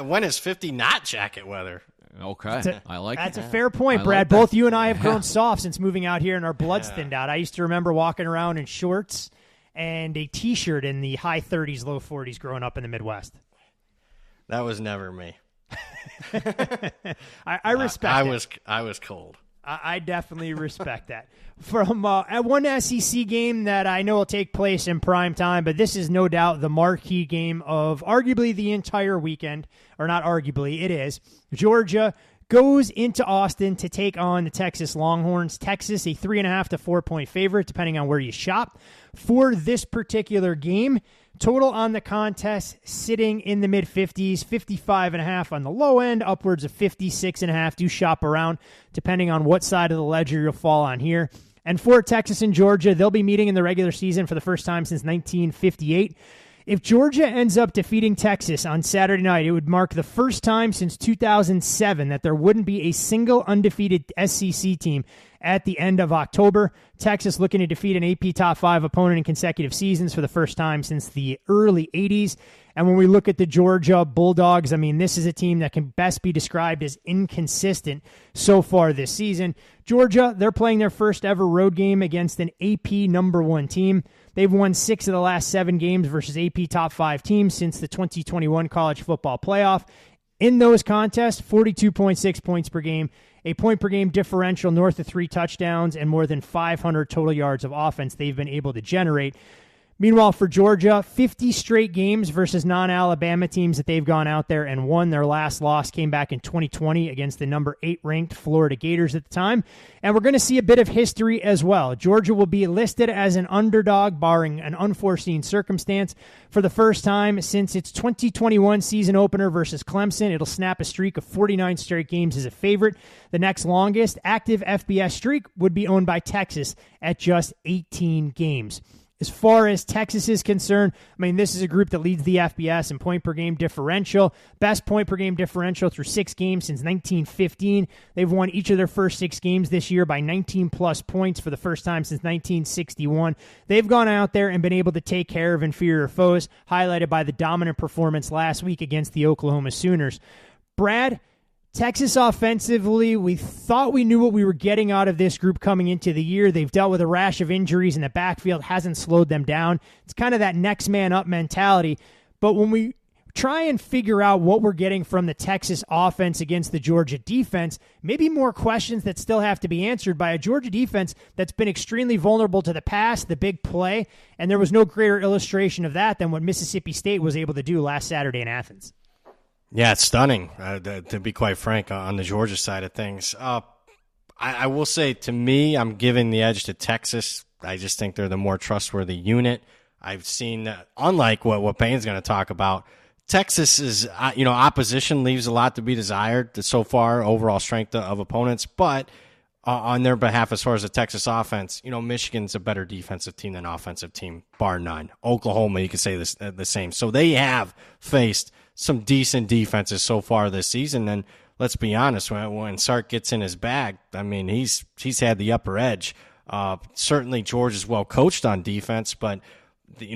When is 50 not jacket weather? Okay, I like that's it. That's a fair point, Brad. Both you and I have grown soft since moving out here and our blood's thinned out. I used to remember walking around in shorts and a T-shirt in the high 30s, low 40s growing up in the Midwest. That was never me. I respect it. I was cold. I definitely respect that. From one SEC game that I know will take place in prime time, but this is no doubt the marquee game of arguably the entire weekend, or not arguably, it is. Georgia goes into Austin to take on the Texas Longhorns. Texas, a 3.5 to 4 point favorite, depending on where you shop. For this particular game, total on the contest sitting in the mid-50s, 55.5 on the low end, upwards of 56.5. Do shop around, depending on what side of the ledger you'll fall on here. And for Texas and Georgia, they'll be meeting in the regular season for the first time since 1958. If Georgia ends up defeating Texas on Saturday night, it would mark the first time since 2007 that there wouldn't be a single undefeated SEC team at the end of October. Texas looking to defeat an AP Top 5 opponent in consecutive seasons for the first time since the early 80s. And when we look at the Georgia Bulldogs, I mean, this is a team that can best be described as inconsistent so far this season. Georgia, they're playing their first ever road game against an AP number 1 team. They've won 6 of the last 7 games versus AP Top 5 teams since the 2021 College Football Playoff. In those contests, 42.6 points per game, a point per game differential north of 3 touchdowns, and more than 500 total yards of offense they've been able to generate. Meanwhile, for Georgia, 50 straight games versus non-Alabama teams that they've gone out there and won. Their last loss came back in 2020 against the number 8 ranked Florida Gators at the time. And we're going to see a bit of history as well. Georgia will be listed as an underdog, barring an unforeseen circumstance, for the first time since its 2021 season opener versus Clemson. It'll snap a streak of 49 straight games as a favorite. The next longest active FBS streak would be owned by Texas at just 18 games. As far as Texas is concerned, I mean, this is a group that leads the FBS in point-per-game differential. Best point-per-game differential through 6 games since 1915. They've won each of their first 6 games this year by 19-plus points for the first time since 1961. They've gone out there and been able to take care of inferior foes, highlighted by the dominant performance last week against the Oklahoma Sooners. Brad, Texas offensively, we thought we knew what we were getting out of this group coming into the year. They've dealt with a rash of injuries, and the backfield hasn't slowed them down. It's kind of that next man up mentality. But when we try and figure out what we're getting from the Texas offense against the Georgia defense, maybe more questions that still have to be answered by a Georgia defense that's been extremely vulnerable to the pass, the big play, and there was no greater illustration of that than what Mississippi State was able to do last Saturday in Athens. Yeah, it's stunning, to be quite frank, on the Georgia side of things. I will say, to me, I'm giving the edge to Texas. I just think they're the more trustworthy unit. I've seen, unlike what Payne's going to talk about, Texas's opposition leaves a lot to be desired so far, overall strength of opponents, but on their behalf, as far as the Texas offense, Michigan's a better defensive team than offensive team, bar none. Oklahoma, you could say this, the same. So they have faced some decent defenses so far this season, and let's be honest, when Sark gets in his bag, I mean, he's had the upper edge. Certainly Georgia's well coached on defense, but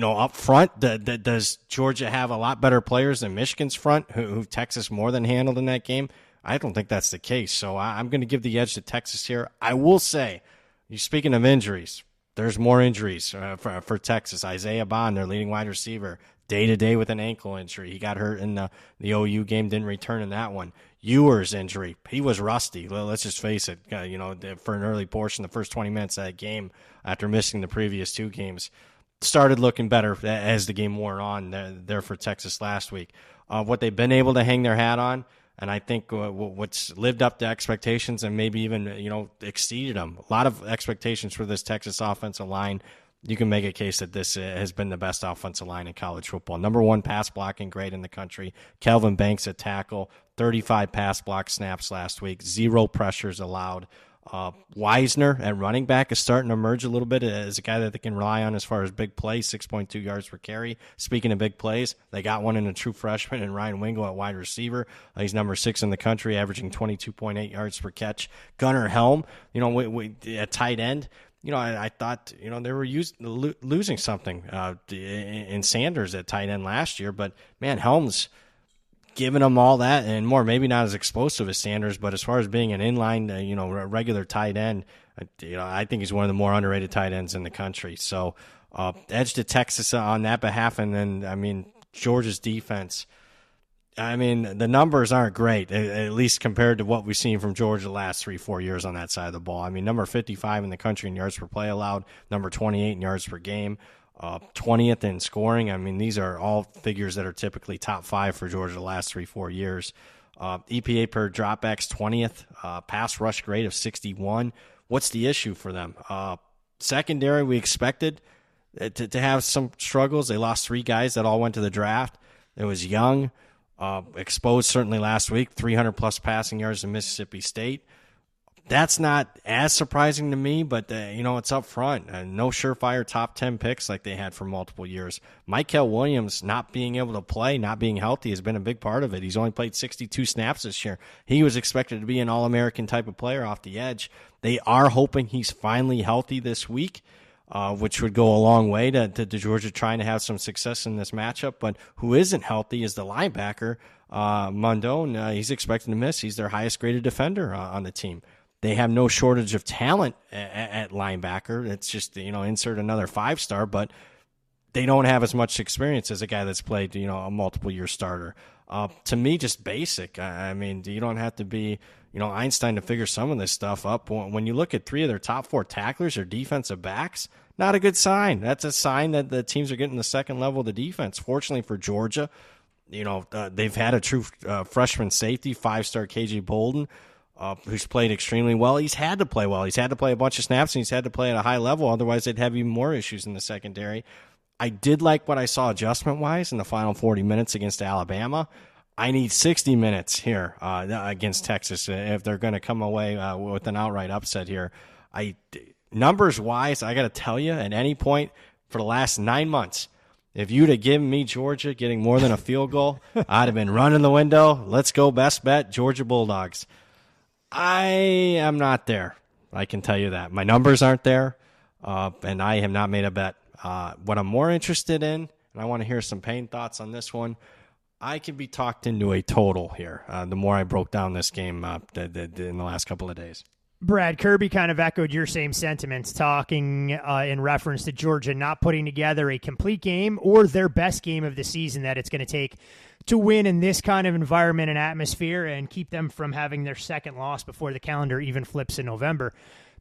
up front, does Georgia have a lot better players than Michigan's front, who Texas more than handled in that game? I don't think that's the case, so I'm going to give the edge to Texas here. I will say, speaking of injuries, there's more injuries for Texas. Isaiah Bond, their leading wide receiver, day-to-day with an ankle injury. He got hurt in the OU game, didn't return in that one. Ewer's injury, he was rusty. Let's just face it, for an early portion, the first 20 minutes of that game after missing the previous 2 games. Started looking better as the game wore on there for Texas last week. What they've been able to hang their hat on, And I think what's lived up to expectations and maybe even, exceeded them. A lot of expectations for this Texas offensive line. You can make a case that this has been the best offensive line in college football. Number 1 pass blocking grade in the country. Kelvin Banks at tackle, 35 pass block snaps last week, 0 pressures allowed. Weisner at running back is starting to emerge a little bit as a guy that they can rely on as far as big plays, 6.2 yards per carry. Speaking of big plays, they got one in a true freshman and Ryan Wingo at wide receiver. He's number 6 in the country, averaging 22.8 yards per catch. Gunnar Helm, at tight end. I thought, they were losing something in Sanders at tight end last year, but man, Helm's giving them all that and more. Maybe not as explosive as Sanders, but as far as being an inline, regular tight end, I think he's one of the more underrated tight ends in the country. So, edge to Texas on that behalf, and then Georgia's defense. The numbers aren't great, at least compared to what we've seen from Georgia the last 3-4 years on that side of the ball. Number 55 in the country in yards per play allowed, number 28 in yards per game, 20th in scoring. These are all figures that are typically top 5 for Georgia the last 3-4 years. EPA per dropbacks, 20th, pass rush grade of 61. What's the issue for them? Secondary, we expected to have some struggles. They lost 3 guys that all went to the draft. It was Young. Exposed certainly last week, 300-plus passing yards in Mississippi State. That's not as surprising to me, but, it's up front. No surefire top 10 picks like they had for multiple years. Michael Williams not being able to play, not being healthy has been a big part of it. He's only played 62 snaps this year. He was expected to be an All-American type of player off the edge. They are hoping he's finally healthy this week, which would go a long way to Georgia trying to have some success in this matchup. But who isn't healthy is the linebacker, Mondone. He's expected to miss. He's their highest graded defender on the team. They have no shortage of talent at linebacker. It's just, insert another 5-star, but they don't have as much experience as a guy that's played, a multiple-year starter. To me, just basic. You don't have to be, Einstein to figure some of this stuff up. When you look at 3 of their top 4 tacklers or defensive backs, not a good sign. That's a sign that the teams are getting the second level of the defense. Fortunately for Georgia, they've had a true freshman safety, 5-star KJ Bolden, who's played extremely well. He's had to play well. He's had to play a bunch of snaps, and he's had to play at a high level. Otherwise, they'd have even more issues in the secondary. I did like what I saw adjustment-wise in the final 40 minutes against Alabama. I need 60 minutes here against Texas if they're going to come away with an outright upset here. Numbers-wise, I got to tell you, at any point for the last 9 months, if you'd have given me Georgia getting more than a field goal, I'd have been running the window. Let's go, best bet, Georgia Bulldogs. I am not there. I can tell you that. My numbers aren't there, and I have not made a bet. What I'm more interested in, and I want to hear some Payne thoughts on this one, I could be talked into a total here the more I broke down this game in the last couple of days. Brad, Kirby kind of echoed your same sentiments, talking in reference to Georgia not putting together a complete game or their best game of the season that it's going to take to win in this kind of environment and atmosphere and keep them from having their second loss before the calendar even flips in November.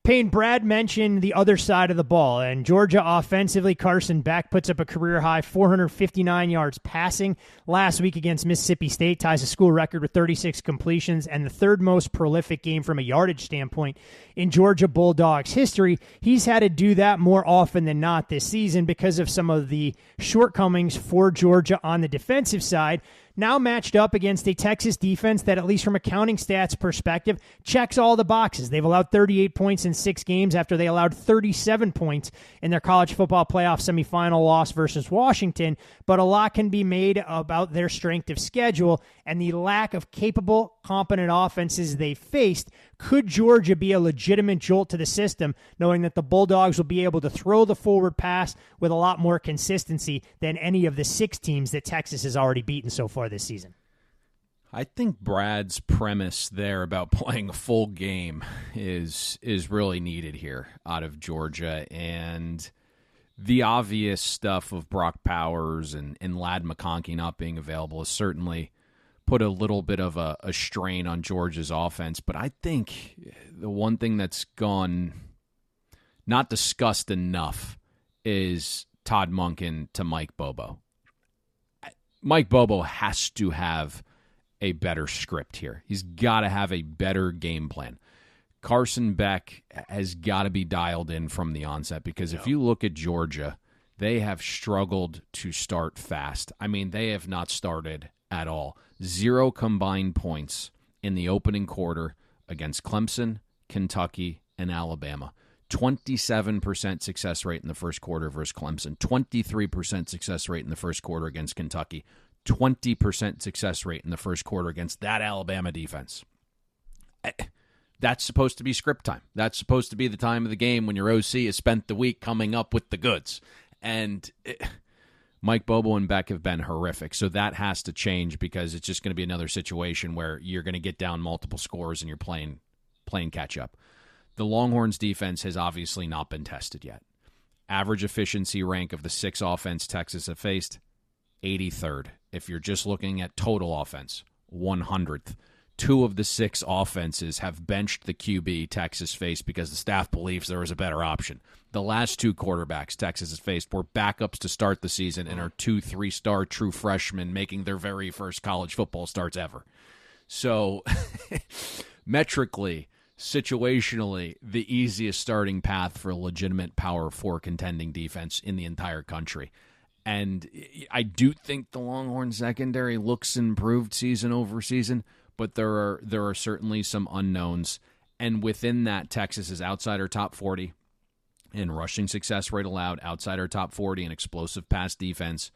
Payne, Brad mentioned the other side of the ball, and Georgia offensively, Carson Beck puts up a career-high 459 yards passing last week against Mississippi State, ties a school record with 36 completions, and the third most prolific game from a yardage standpoint in Georgia Bulldogs history. He's had to do that more often than not this season because of some of the shortcomings for Georgia on the defensive side. Now matched up against a Texas defense that, at least from a counting stats perspective, checks all the boxes. They've allowed 38 points in 6 games after they allowed 37 points in their college football playoff semifinal loss versus Washington, but a lot can be made about their strength of schedule and the lack of capable, competent offenses they faced. Could Georgia be a legitimate jolt to the system, knowing that the Bulldogs will be able to throw the forward pass with a lot more consistency than any of the 6 teams that Texas has already beaten so far this season? I think Brad's premise there about playing a full game is really needed here out of Georgia, and the obvious stuff of Brock Powers and Ladd McConkey not being available is certainly put a little bit of a strain on Georgia's offense. But I think the one thing that's gone not discussed enough is Todd Monken to Mike Bobo. Mike Bobo has to have a better script here. He's got to have a better game plan. Carson Beck has got to be dialed in from the onset, because if you look at Georgia, they have struggled to start fast. I mean, they have not started at all. 0 combined points in the opening quarter against Clemson, Kentucky, and Alabama. 27% success rate in the first quarter versus Clemson. 23% success rate in the first quarter against Kentucky. 20% success rate in the first quarter against that Alabama defense. That's supposed to be script time. That's supposed to be the time of the game when your OC has spent the week coming up with the goods. And Mike Bobo and Beck have been horrific. So that has to change, because it's just going to be another situation where you're going to get down multiple scores and you're playing catch up. The Longhorns defense has obviously not been tested yet. Average efficiency rank of the 6 offense Texas have faced, 83rd. If you're just looking at total offense, 100th. 2 of the 6 offenses have benched the QB Texas faced because the staff believes there was a better option. The last 2 quarterbacks Texas has faced were backups to start the season and are 2 3-star true freshmen making their very first college football starts ever. So, metrically, situationally, the easiest starting path for a legitimate Power 4 contending defense in the entire country. And I do think the Longhorn secondary looks improved season over season, but there are certainly some unknowns. And within that, Texas is outside our top 40 in rushing success rate allowed, outside our top 40 in explosive pass defense.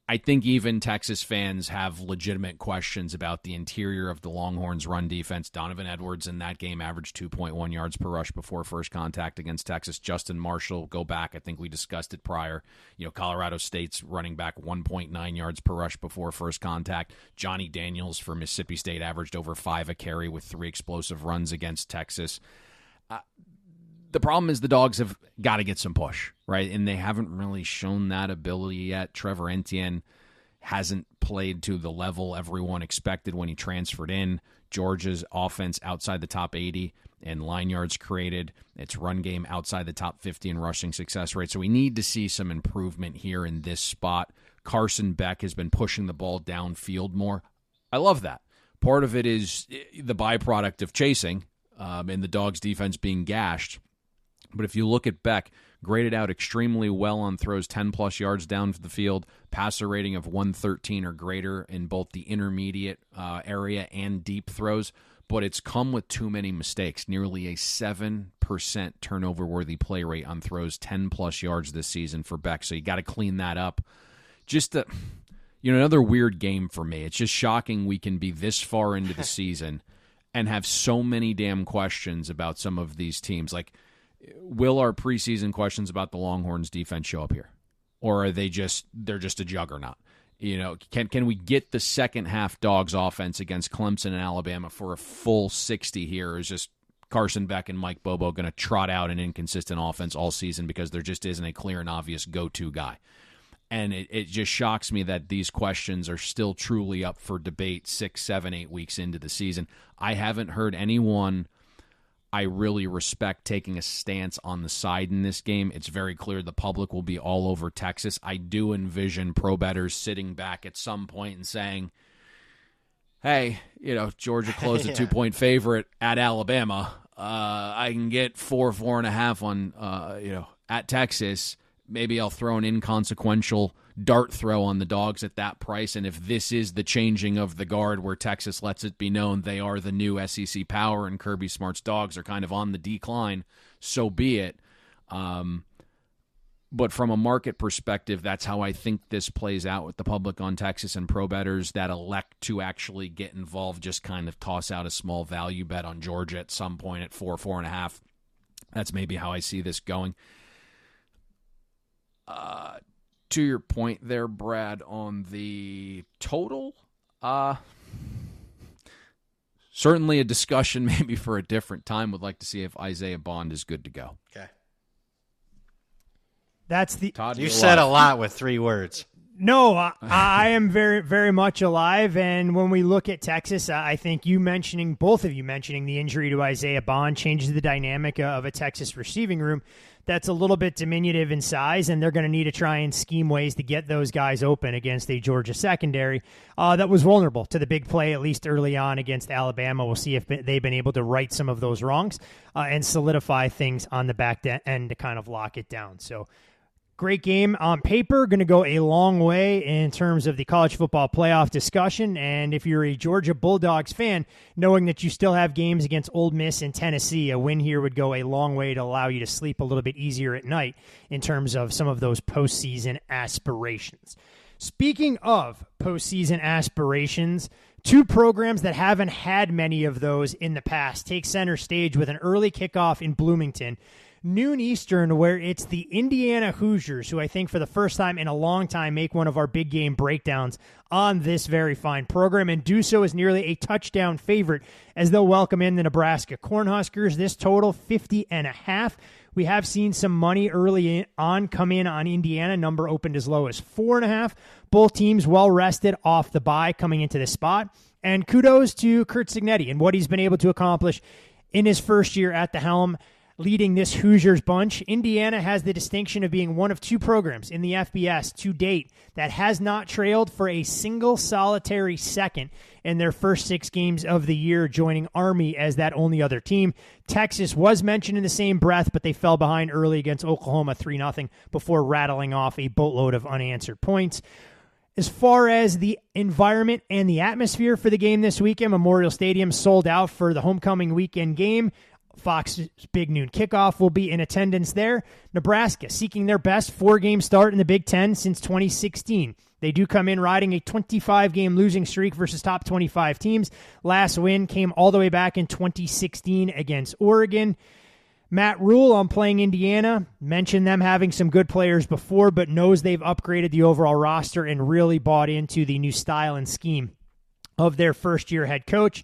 I think even Texas fans have legitimate questions about the interior of the Longhorns' run defense. Donovan Edwards in that game averaged 2.1 yards per rush before first contact against Texas. Justin Marshall, go back, I think we discussed it prior. Colorado State's running back 1.9 yards per rush before first contact. Johnny Daniels for Mississippi State averaged over 5 a carry with 3 explosive runs against Texas. The problem is the Dogs have got to get some push, right? And they haven't really shown that ability yet. Trevor Etienne hasn't played to the level everyone expected when he transferred in. Georgia's offense outside the top 80 in line yards created. Its run game outside the top 50 in rushing success rate. So we need to see some improvement here in this spot. Carson Beck has been pushing the ball downfield more. I love that. Part of it is the byproduct of chasing and the Dogs' defense being gashed. But if you look at Beck, graded out extremely well on throws 10-plus yards down the field, passer rating of 113 or greater in both the intermediate area and deep throws, but it's come with too many mistakes, nearly a 7% turnover-worthy play rate on throws 10-plus yards this season for Beck, so you got to clean that up. Just another weird game for me. It's just shocking we can be this far into the season and have so many damn questions about some of these teams. Like, will our preseason questions about the Longhorns defense show up here? Or are they're just a juggernaut? Can we get the second half Dogs offense against Clemson and Alabama for a full 60 here? Or is just Carson Beck and Mike Bobo going to trot out an inconsistent offense all season because there just isn't a clear and obvious go-to guy? And it just shocks me that these questions are still truly up for debate 6, 7, 8 weeks into the season. I haven't heard anyone I really respect taking a stance on the side in this game. It's very clear the public will be all over Texas. I do envision pro bettors sitting back at some point and saying, hey, Georgia closed a 2-point favorite at Alabama. I can get 4.5 on, at Texas. Maybe I'll throw an inconsequential dart throw on the Dogs at that price. And if this is the changing of the guard where Texas lets it be known they are the new SEC power and Kirby Smart's Dogs are kind of on the decline, so be it. But from a market perspective, that's how I think this plays out with the public on Texas, and pro bettors that elect to actually get involved just kind of toss out a small value bet on Georgia at some point at 4.5. That's maybe how I see this going. To your point there, Brad, on the total, certainly a discussion maybe for a different time. Would like to see if Isaiah Bond is good to go. Okay. That's the Todd, you said a lot with 3 words. No, I am very, very much alive. And when we look at Texas, I think both of you mentioning the injury to Isaiah Bond changes the dynamic of a Texas receiving room that's a little bit diminutive in size, and they're going to need to try and scheme ways to get those guys open against a Georgia secondary that was vulnerable to the big play, at least early on against Alabama. We'll see if they've been able to right some of those wrongs and solidify things on the back end to kind of lock it down. So, great game on paper, going to go a long way in terms of the college football playoff discussion. And if you're a Georgia Bulldogs fan, knowing that you still have games against Ole Miss and Tennessee, a win here would go a long way to allow you to sleep a little bit easier at night in terms of some of those postseason aspirations. Speaking of postseason aspirations, two programs that haven't had many of those in the past take center stage with an early kickoff in Bloomington, noon Eastern, where it's the Indiana Hoosiers, who I think for the first time in a long time make one of our big game breakdowns on this very fine program, and do so as nearly a touchdown favorite as they'll welcome in the Nebraska Cornhuskers. This total 50.5. We have seen some money early on come in on Indiana. Number opened as low as 4.5. Both teams well rested off the bye coming into this spot. And kudos to Curt Cignetti and what he's been able to accomplish in his first year at the helm, leading this Hoosiers bunch. Indiana has the distinction of being one of two programs in the FBS to date that has not trailed for a single solitary second in their first 6 games of the year, joining Army as that only other team. Texas was mentioned in the same breath, but they fell behind early against Oklahoma 3-0 before rattling off a boatload of unanswered points. As far as the environment and the atmosphere for the game this weekend, Memorial Stadium sold out for the homecoming weekend game. Fox's big noon kickoff will be in attendance there. Nebraska seeking their best 4-game start in the Big Ten since 2016. They do come in riding a 25-game losing streak versus top 25 teams. Last win came all the way back in 2016 against Oregon. Matt Rule on playing Indiana mentioned them having some good players before, but knows they've upgraded the overall roster and really bought into the new style and scheme of their first-year head coach.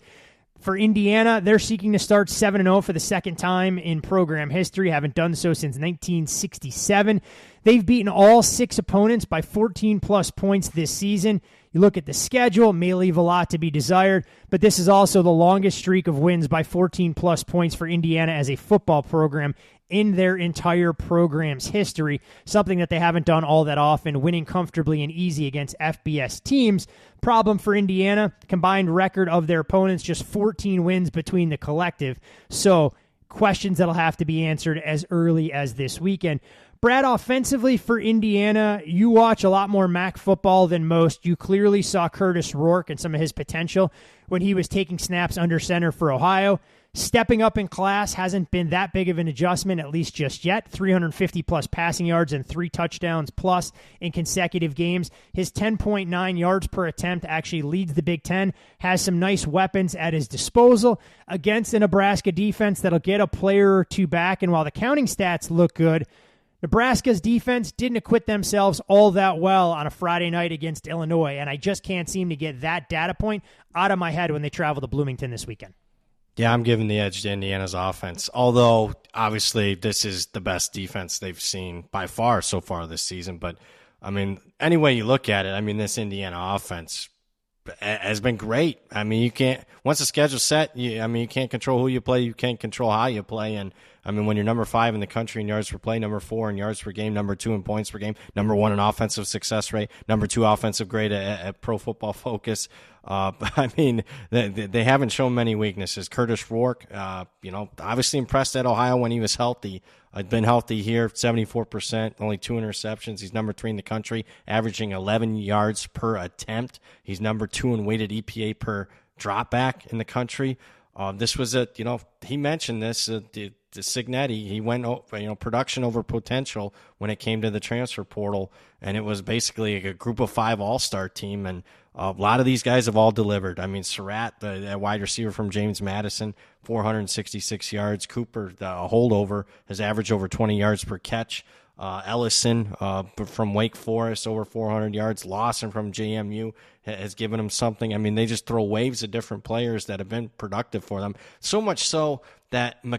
For Indiana, they're seeking to start 7-0 for the second time in program history, haven't done so since 1967. They've beaten all 6 opponents by 14-plus points this season. You look at the schedule, it may leave a lot to be desired, but this is also the longest streak of wins by 14-plus points for Indiana as a football program in their entire program's history, something that they haven't done all that often, winning comfortably and easy against FBS teams. Problem for Indiana, combined record of their opponents, just 14 wins between the collective. So questions that'll have to be answered as early as this weekend. Brad, offensively for Indiana, you watch a lot more MAC football than most. You clearly saw Curtis Rourke and some of his potential when he was taking snaps under center for Ohio. Stepping up in class hasn't been that big of an adjustment, at least just yet. 350-plus passing yards and 3 touchdowns plus in consecutive games. His 10.9 yards per attempt actually leads the Big Ten, has some nice weapons at his disposal against a Nebraska defense that'll get a player or two back. And while the counting stats look good, Nebraska's defense didn't acquit themselves all that well on a Friday night against Illinois, and I just can't seem to get that data point out of my head when they travel to Bloomington this weekend. Yeah, I'm giving the edge to Indiana's offense, although obviously this is the best defense they've seen by far so far this season. But, I mean, any way you look at it, I mean, this Indiana offense has been great. I mean, you can't – once the schedule's set, you can't control who you play. You can't control how you play. And, I mean, when you're number 5 in the country in yards per play, number 4 in yards per game, number 2 in points per game, number 1 in offensive success rate, number 2 offensive grade at Pro Football Focus, I mean, they haven't shown many weaknesses. Curtis Rourke, obviously impressed at Ohio when he was healthy. Been healthy here, 74%, only 2 interceptions. He's number 3 in the country, averaging 11 yards per attempt. He's number 2 in weighted EPA per dropback in the country. This was he mentioned this, the Cignetti, he went, production over potential when it came to the transfer portal, and it was basically a group of 5 all-star team, and a lot of these guys have all delivered. I mean, Surratt, the wide receiver from James Madison, 466 yards. Cooper, the holdover, has averaged over 20 yards per catch. Ellison from Wake Forest, over 400 yards. Lawson from JMU has given them something. I mean, they just throw waves of different players that have been productive for them. So much so that Donovan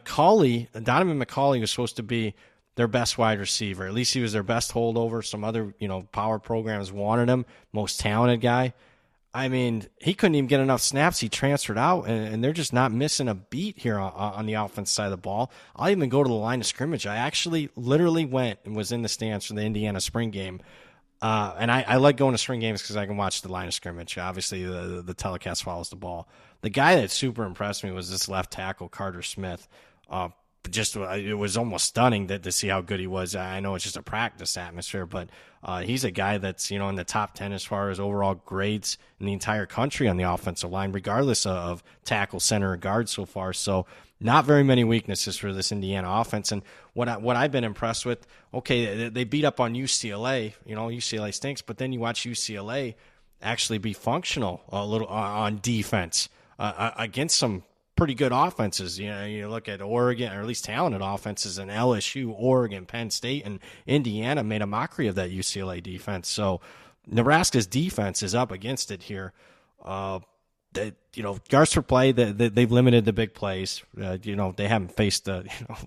McCauley was supposed to be their best wide receiver. At least he was their best holdover. Some other, power programs wanted him, most talented guy. I mean, he couldn't even get enough snaps. He transferred out, and they're just not missing a beat here on the offense side of the ball. I'll even go to the line of scrimmage. I actually literally went and was in the stands for the Indiana spring game. And I like going to spring games because I can watch the line of scrimmage. Obviously, the telecast follows the ball. The guy that super impressed me was this left tackle, Carter Smith. It was almost stunning to see how good he was. I know it's just a practice atmosphere, but he's a guy that's in the top 10 as far as overall grades in the entire country on the offensive line, regardless of tackle, center, or guard so far. So not very many weaknesses for this Indiana offense. And what I've been impressed with, okay, they beat up on UCLA. UCLA stinks, but then you watch UCLA actually be functional a little on defense against some pretty good offenses. You look at Oregon, or at least talented offenses, and LSU, Oregon, Penn State, and Indiana made a mockery of that UCLA defense. So Nebraska's defense is up against it here. Yards per play, they've limited the big plays. They haven't faced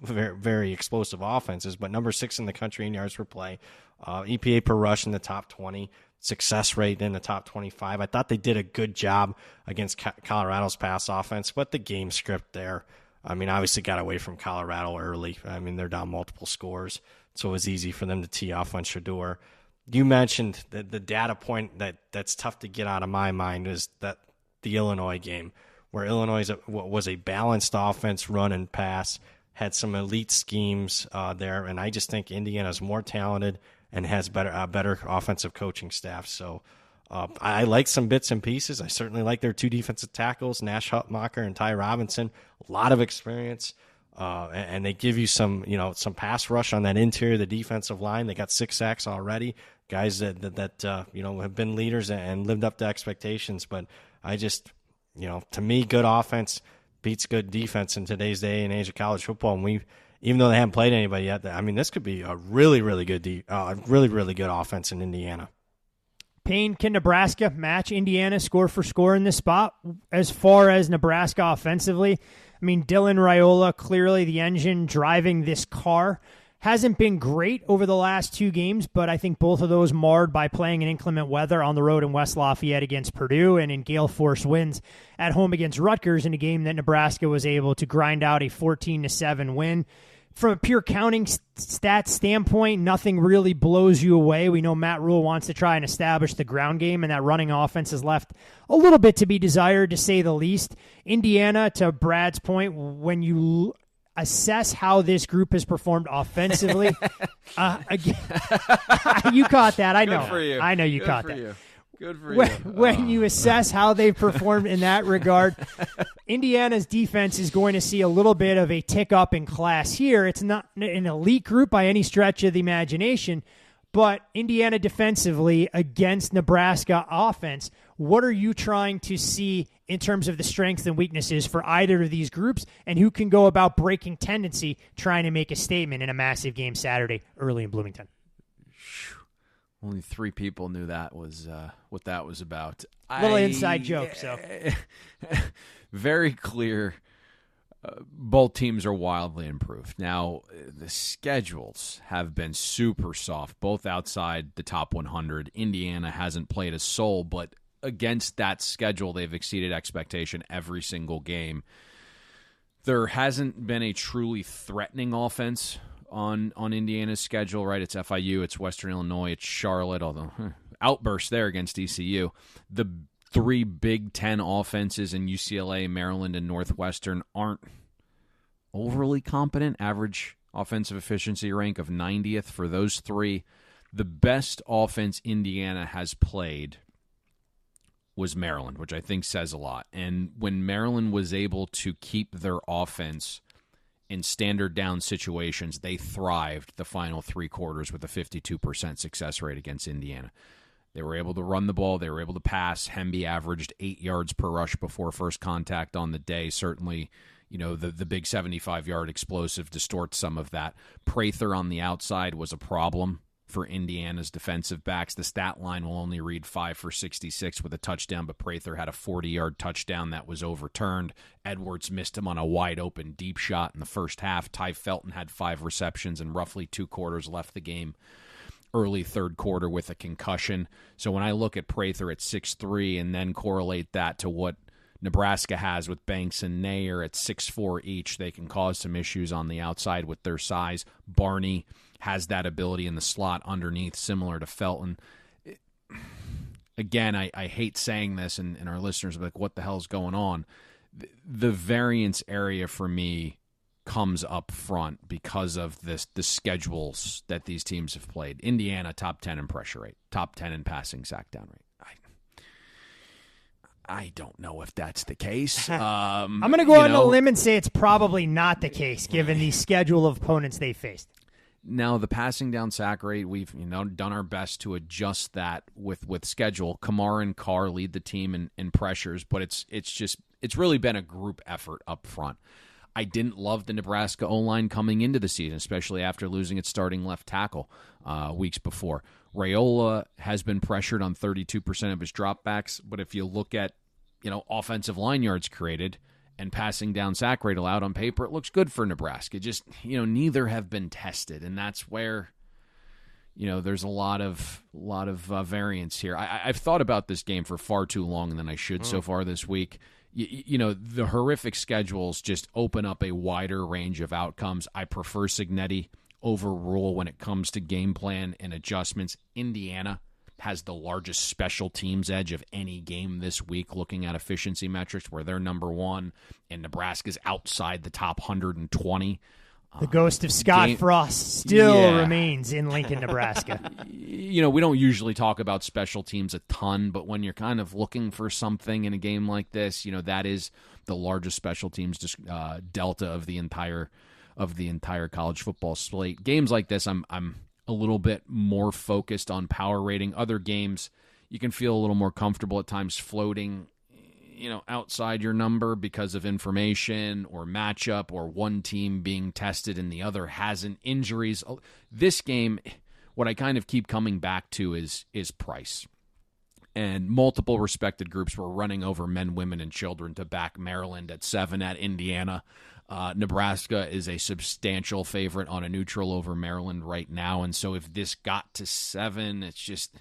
very, very explosive offenses, but number 6 in the country in yards per play, EPA per rush in the top 20. Success rate in the top 25. I thought they did a good job against Colorado's pass offense, but the game script there, obviously got away from Colorado early. They're down multiple scores, so it was easy for them to tee off on Shedeur. You mentioned the data point that's tough to get out of my mind is that the Illinois game, where Illinois was a balanced offense, run and pass, had some elite schemes there, and I just think Indiana's more talented and has better offensive coaching staff. So I like some bits and pieces. I certainly like their 2 defensive tackles, Nash Hutmacher and Ty Robinson. A lot of experience, and they give you some pass rush on that interior of the defensive line. They got 6 sacks already. Guys that have been leaders and lived up to expectations. But I just, to me, good offense beats good defense in today's day and age of college football. And even though they haven't played anybody yet, this could be a really, really good, really, really good offense in Indiana. Payne, can Nebraska match Indiana score for score in this spot as far as Nebraska offensively? Dylan Raiola, clearly the engine driving this car, hasn't been great over the last 2 games, but I think both of those marred by playing in inclement weather on the road in West Lafayette against Purdue and in gale force winds at home against Rutgers in a game that Nebraska was able to grind out a 14-7 win. From a pure counting stats standpoint, nothing really blows you away. We know Matt Rule wants to try and establish the ground game, and that running offense has left a little bit to be desired, to say the least. Indiana, to Brad's point, when you assess how this group has performed offensively, again, you caught that. I know. Good for you. I know you Good caught for that. You. Good for you. When you assess how they've performed in that regard, Indiana's defense is going to see a little bit of a tick up in class here. It's not an elite group by any stretch of the imagination, but Indiana defensively against Nebraska offense, what are you trying to see in terms of the strengths and weaknesses for either of these groups, and who can go about breaking tendency, trying to make a statement in a massive game Saturday early in Bloomington? Only 3 people knew that was what that was about. Little inside joke. So very clear. Both teams are wildly improved. Now, the schedules have been super soft, both outside the top 100. Indiana hasn't played a soul, but against that schedule, they've exceeded expectation every single game. There hasn't been a truly threatening offense on Indiana's schedule, right? It's FIU, it's Western Illinois, it's Charlotte, although outbursts there against ECU. The 3 Big Ten offenses in UCLA, Maryland, and Northwestern aren't overly competent. Average offensive efficiency rank of 90th for those 3. The best offense Indiana has played was Maryland, which I think says a lot. And when Maryland was able to keep their offense in standard down situations, they thrived the final 3 quarters with a 52% success rate against Indiana. They were able to run the ball. They were able to pass. Hemby averaged 8 yards per rush before first contact on the day. Certainly, the big 75-yard explosive distorts some of that. Prather on the outside was a problem for Indiana's defensive backs. The stat line will only read 5 for 66 with a touchdown, but Prather had a 40-yard touchdown that was overturned. Edwards missed him on a wide-open deep shot in the first half. Ty Felton had 5 receptions and roughly 2 quarters left the game early third quarter with a concussion. So when I look at Prather at 6'3" and then correlate that to what Nebraska has with Banks and Nair at 6'4" each, they can cause some issues on the outside with their size. Barney has that ability in the slot underneath, similar to Felton. Again, I hate saying this, and our listeners are like, what the hell's going on? The variance area for me comes up front because of the schedules that these teams have played. Indiana, top 10 in pressure rate, top 10 in passing sack down rate. I don't know if that's the case. I'm going to go on a limb and say it's probably not the case, given the schedule of opponents they faced. Now, the passing down sack rate, we've done our best to adjust that with schedule. Kamara and Carr lead the team in pressures, but it's really been a group effort up front. I didn't love the Nebraska O-line coming into the season, especially after losing its starting left tackle weeks before. Raiola has been pressured on 32% of his dropbacks, but if you look at offensive line yards created and passing down sack rate allowed on paper, it looks good for Nebraska. Just, neither have been tested, and that's where, there's a lot of variance here. I've thought about this game for far too long than I should so far this week. The horrific schedules just open up a wider range of outcomes. I prefer Cignetti over Rule when it comes to game plan and adjustments. Indiana has the largest special teams edge of any game this week, looking at efficiency metrics, where they're number 1, and Nebraska's outside the top 120. The ghost of Scott Frost still remains in Lincoln, Nebraska. We don't usually talk about special teams a ton, but when you're kind of looking for something in a game like this, that is the largest special teams delta of the entire college football slate. Games like this, I'm a little bit more focused on power rating. Other games, you can feel a little more comfortable at times floating, outside your number because of information or matchup or one team being tested and the other hasn't. Injuries. This game, what I kind of keep coming back to is price. And multiple respected groups were running over men, women, and children to back Maryland at 7 at Indiana. Nebraska is a substantial favorite on a neutral over Maryland right now, and so if this got to 7, it's just...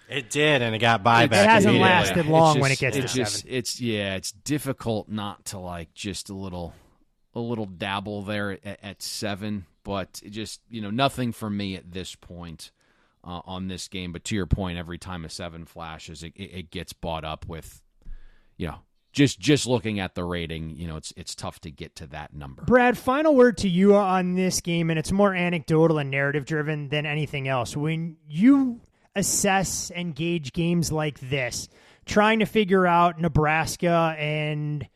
It did, and it got buyback. It hasn't lasted long when it gets to 7. It's difficult not to just a little dabble there at 7, but just nothing for me at this point on this game. But to your point, every time a 7 flashes, it gets bought up with Just looking at the rating, it's tough to get to that number. Brad, final word to you on this game, and it's more anecdotal and narrative-driven than anything else. When you assess and gauge games like this, trying to figure out Nebraska and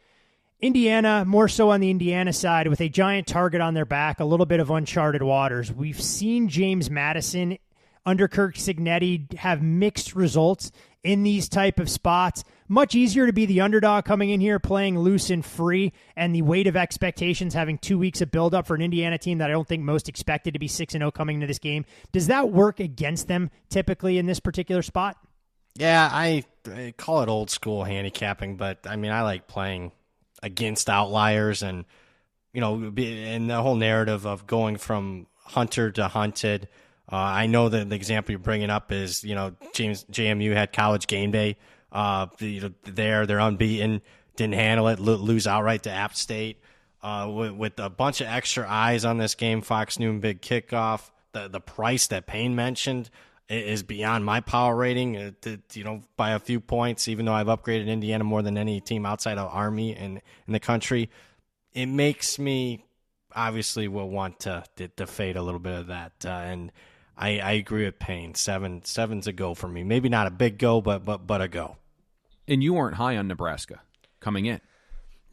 Indiana, more so on the Indiana side, with a giant target on their back, a little bit of uncharted waters. We've seen James Madison under Kirk Cignetti have mixed results in these type of spots. Much easier to be the underdog coming in here, playing loose and free, and the weight of expectations, having 2 weeks of build-up for an Indiana team that I don't think most expected to be 6-0 coming into this game. Does that work against them typically in this particular spot? Yeah, I call it old school handicapping, but I like playing against outliers and, and the whole narrative of going from hunter to hunted. I know that the example you're bringing up is, JMU had College Game Day. They're unbeaten, didn't handle it, lose outright to App State. With a bunch of extra eyes on this game, Fox Noon big kickoff. The price that Payne mentioned is beyond my power rating, by a few points, even though I've upgraded Indiana more than any team outside of Army in the country. It makes me obviously will want to fade a little bit of that, and I agree with Payne. 7's a go for me. Maybe not a big go, but a go. And you weren't high on Nebraska coming in.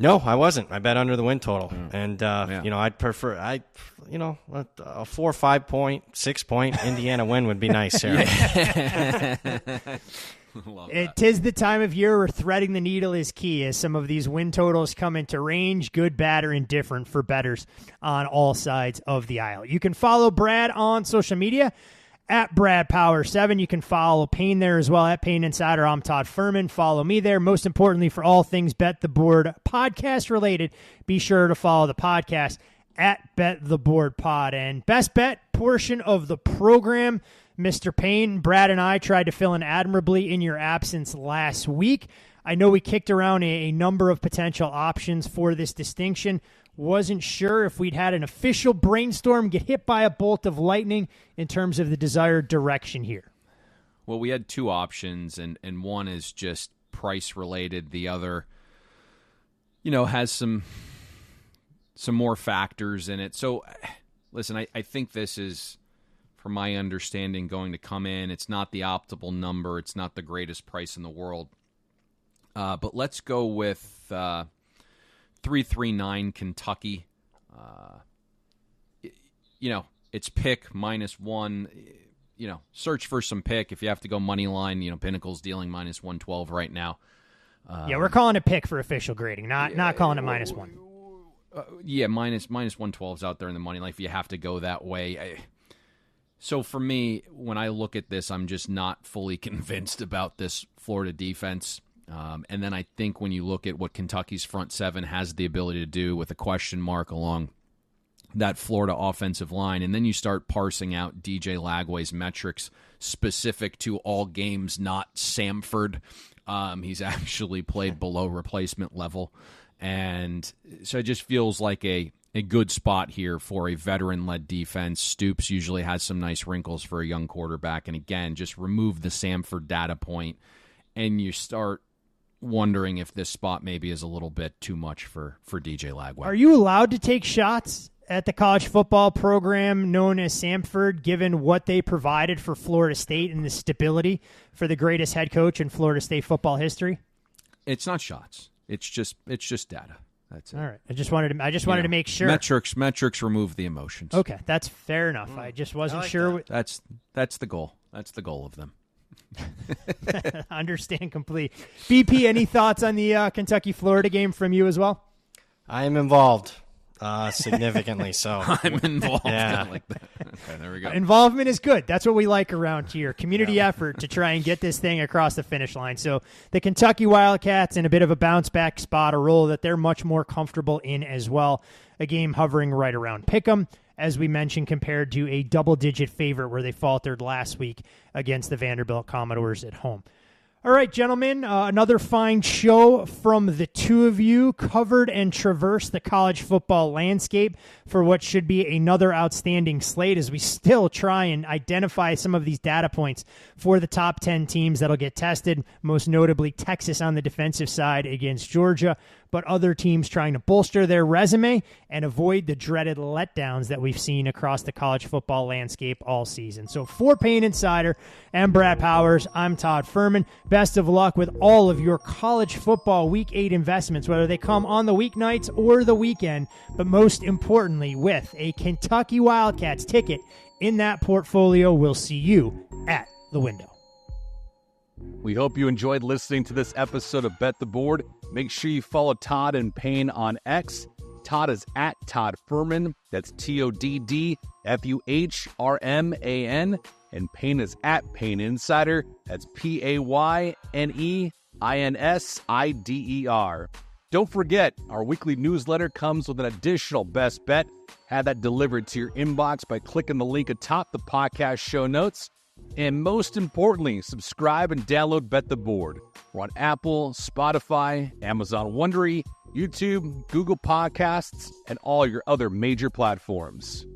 No, I wasn't. I bet under the win total, and I'd prefer a 4, 5 point, 6 point Indiana win would be nice, Sarah. It is the time of year where threading the needle is key as some of these win totals come into range, good, bad, or indifferent for bettors on all sides of the aisle. You can follow Brad on social media at Brad Power 7. You can follow Payne there as well, at Payne Insider. I'm Todd Fuhrman. Follow me there. Most importantly, for all things Bet the Board podcast related, be sure to follow the podcast at Bet the Board Pod. And best bet portion of the program, Mr. Payne, Brad and I tried to fill in admirably in your absence last week. I know we kicked around a number of potential options for this distinction. Wasn't sure if we'd had an official brainstorm get hit by a bolt of lightning in terms of the desired direction here. Well, we had two options, and one is just price related. The other, has some more factors in it. So, listen, I think this is, from my understanding, going to come in. It's not the optimal number. It's not the greatest price in the world. But let's go with 339 Kentucky. It's pick -1. Search for some pick. If you have to go money line, Pinnacle's dealing -112 right now. We're calling it pick for official grading, not calling it -1. -112 is out there in the money line if you have to go that way. So for me, when I look at this, I'm just not fully convinced about this Florida defense. And then I think when you look at what Kentucky's front seven has the ability to do with a question mark along that Florida offensive line, and then you start parsing out DJ Lagway's metrics specific to all games, not Samford. He's actually played below replacement level. And so it just feels like a good spot here for a veteran-led defense. Stoops usually has some nice wrinkles for a young quarterback. And again, just remove the Samford data point, and you start wondering if this spot maybe is a little bit too much for DJ Lagway. Are you allowed to take shots at the college football program known as Samford, given what they provided for Florida State and the stability for the greatest head coach in Florida State football history? It's not shots. It's just data. That's it. All right. I just wanted to make sure. Metrics remove the emotions. Okay, that's fair enough. I just wasn't sure. That's the goal. That's the goal of them. Understand complete. BP, any thoughts on the Kentucky-Florida game from you as well? I am involved. Significantly so. I'm involved. Yeah. Like that. Okay, there we go. Involvement is good. That's what we like around here. Community effort to try and get this thing across the finish line. So the Kentucky Wildcats in a bit of a bounce-back spot, a role that they're much more comfortable in as well. A game hovering right around pick'em, as we mentioned, compared to a double-digit favorite where they faltered last week against the Vanderbilt Commodores at home. All right, gentlemen, another fine show from the two of you. Covered and traversed the college football landscape for what should be another outstanding slate as we still try and identify some of these data points for the top 10 teams that'll get tested, most notably Texas on the defensive side against Georgia, but other teams trying to bolster their resume and avoid the dreaded letdowns that we've seen across the college football landscape all season. So for Payne Insider and Brad Powers, I'm Todd Fuhrman. Best of luck with all of your college football Week 8 investments, whether they come on the weeknights or the weekend, but most importantly, with a Kentucky Wildcats ticket in that portfolio. We'll see you at the window. We hope you enjoyed listening to this episode of Bet the Board. Make sure you follow Todd and Payne on X. Todd is at Todd Fuhrman. That's TODDFUHRMAN. And Payne is at Payne Insider. That's PAYNEINSIDER. Don't forget, our weekly newsletter comes with an additional best bet. Have that delivered to your inbox by clicking the link atop the podcast show notes. And most importantly, subscribe and download Bet the Board. We're on Apple, Spotify, Amazon Wondery, YouTube, Google Podcasts, and all your other major platforms.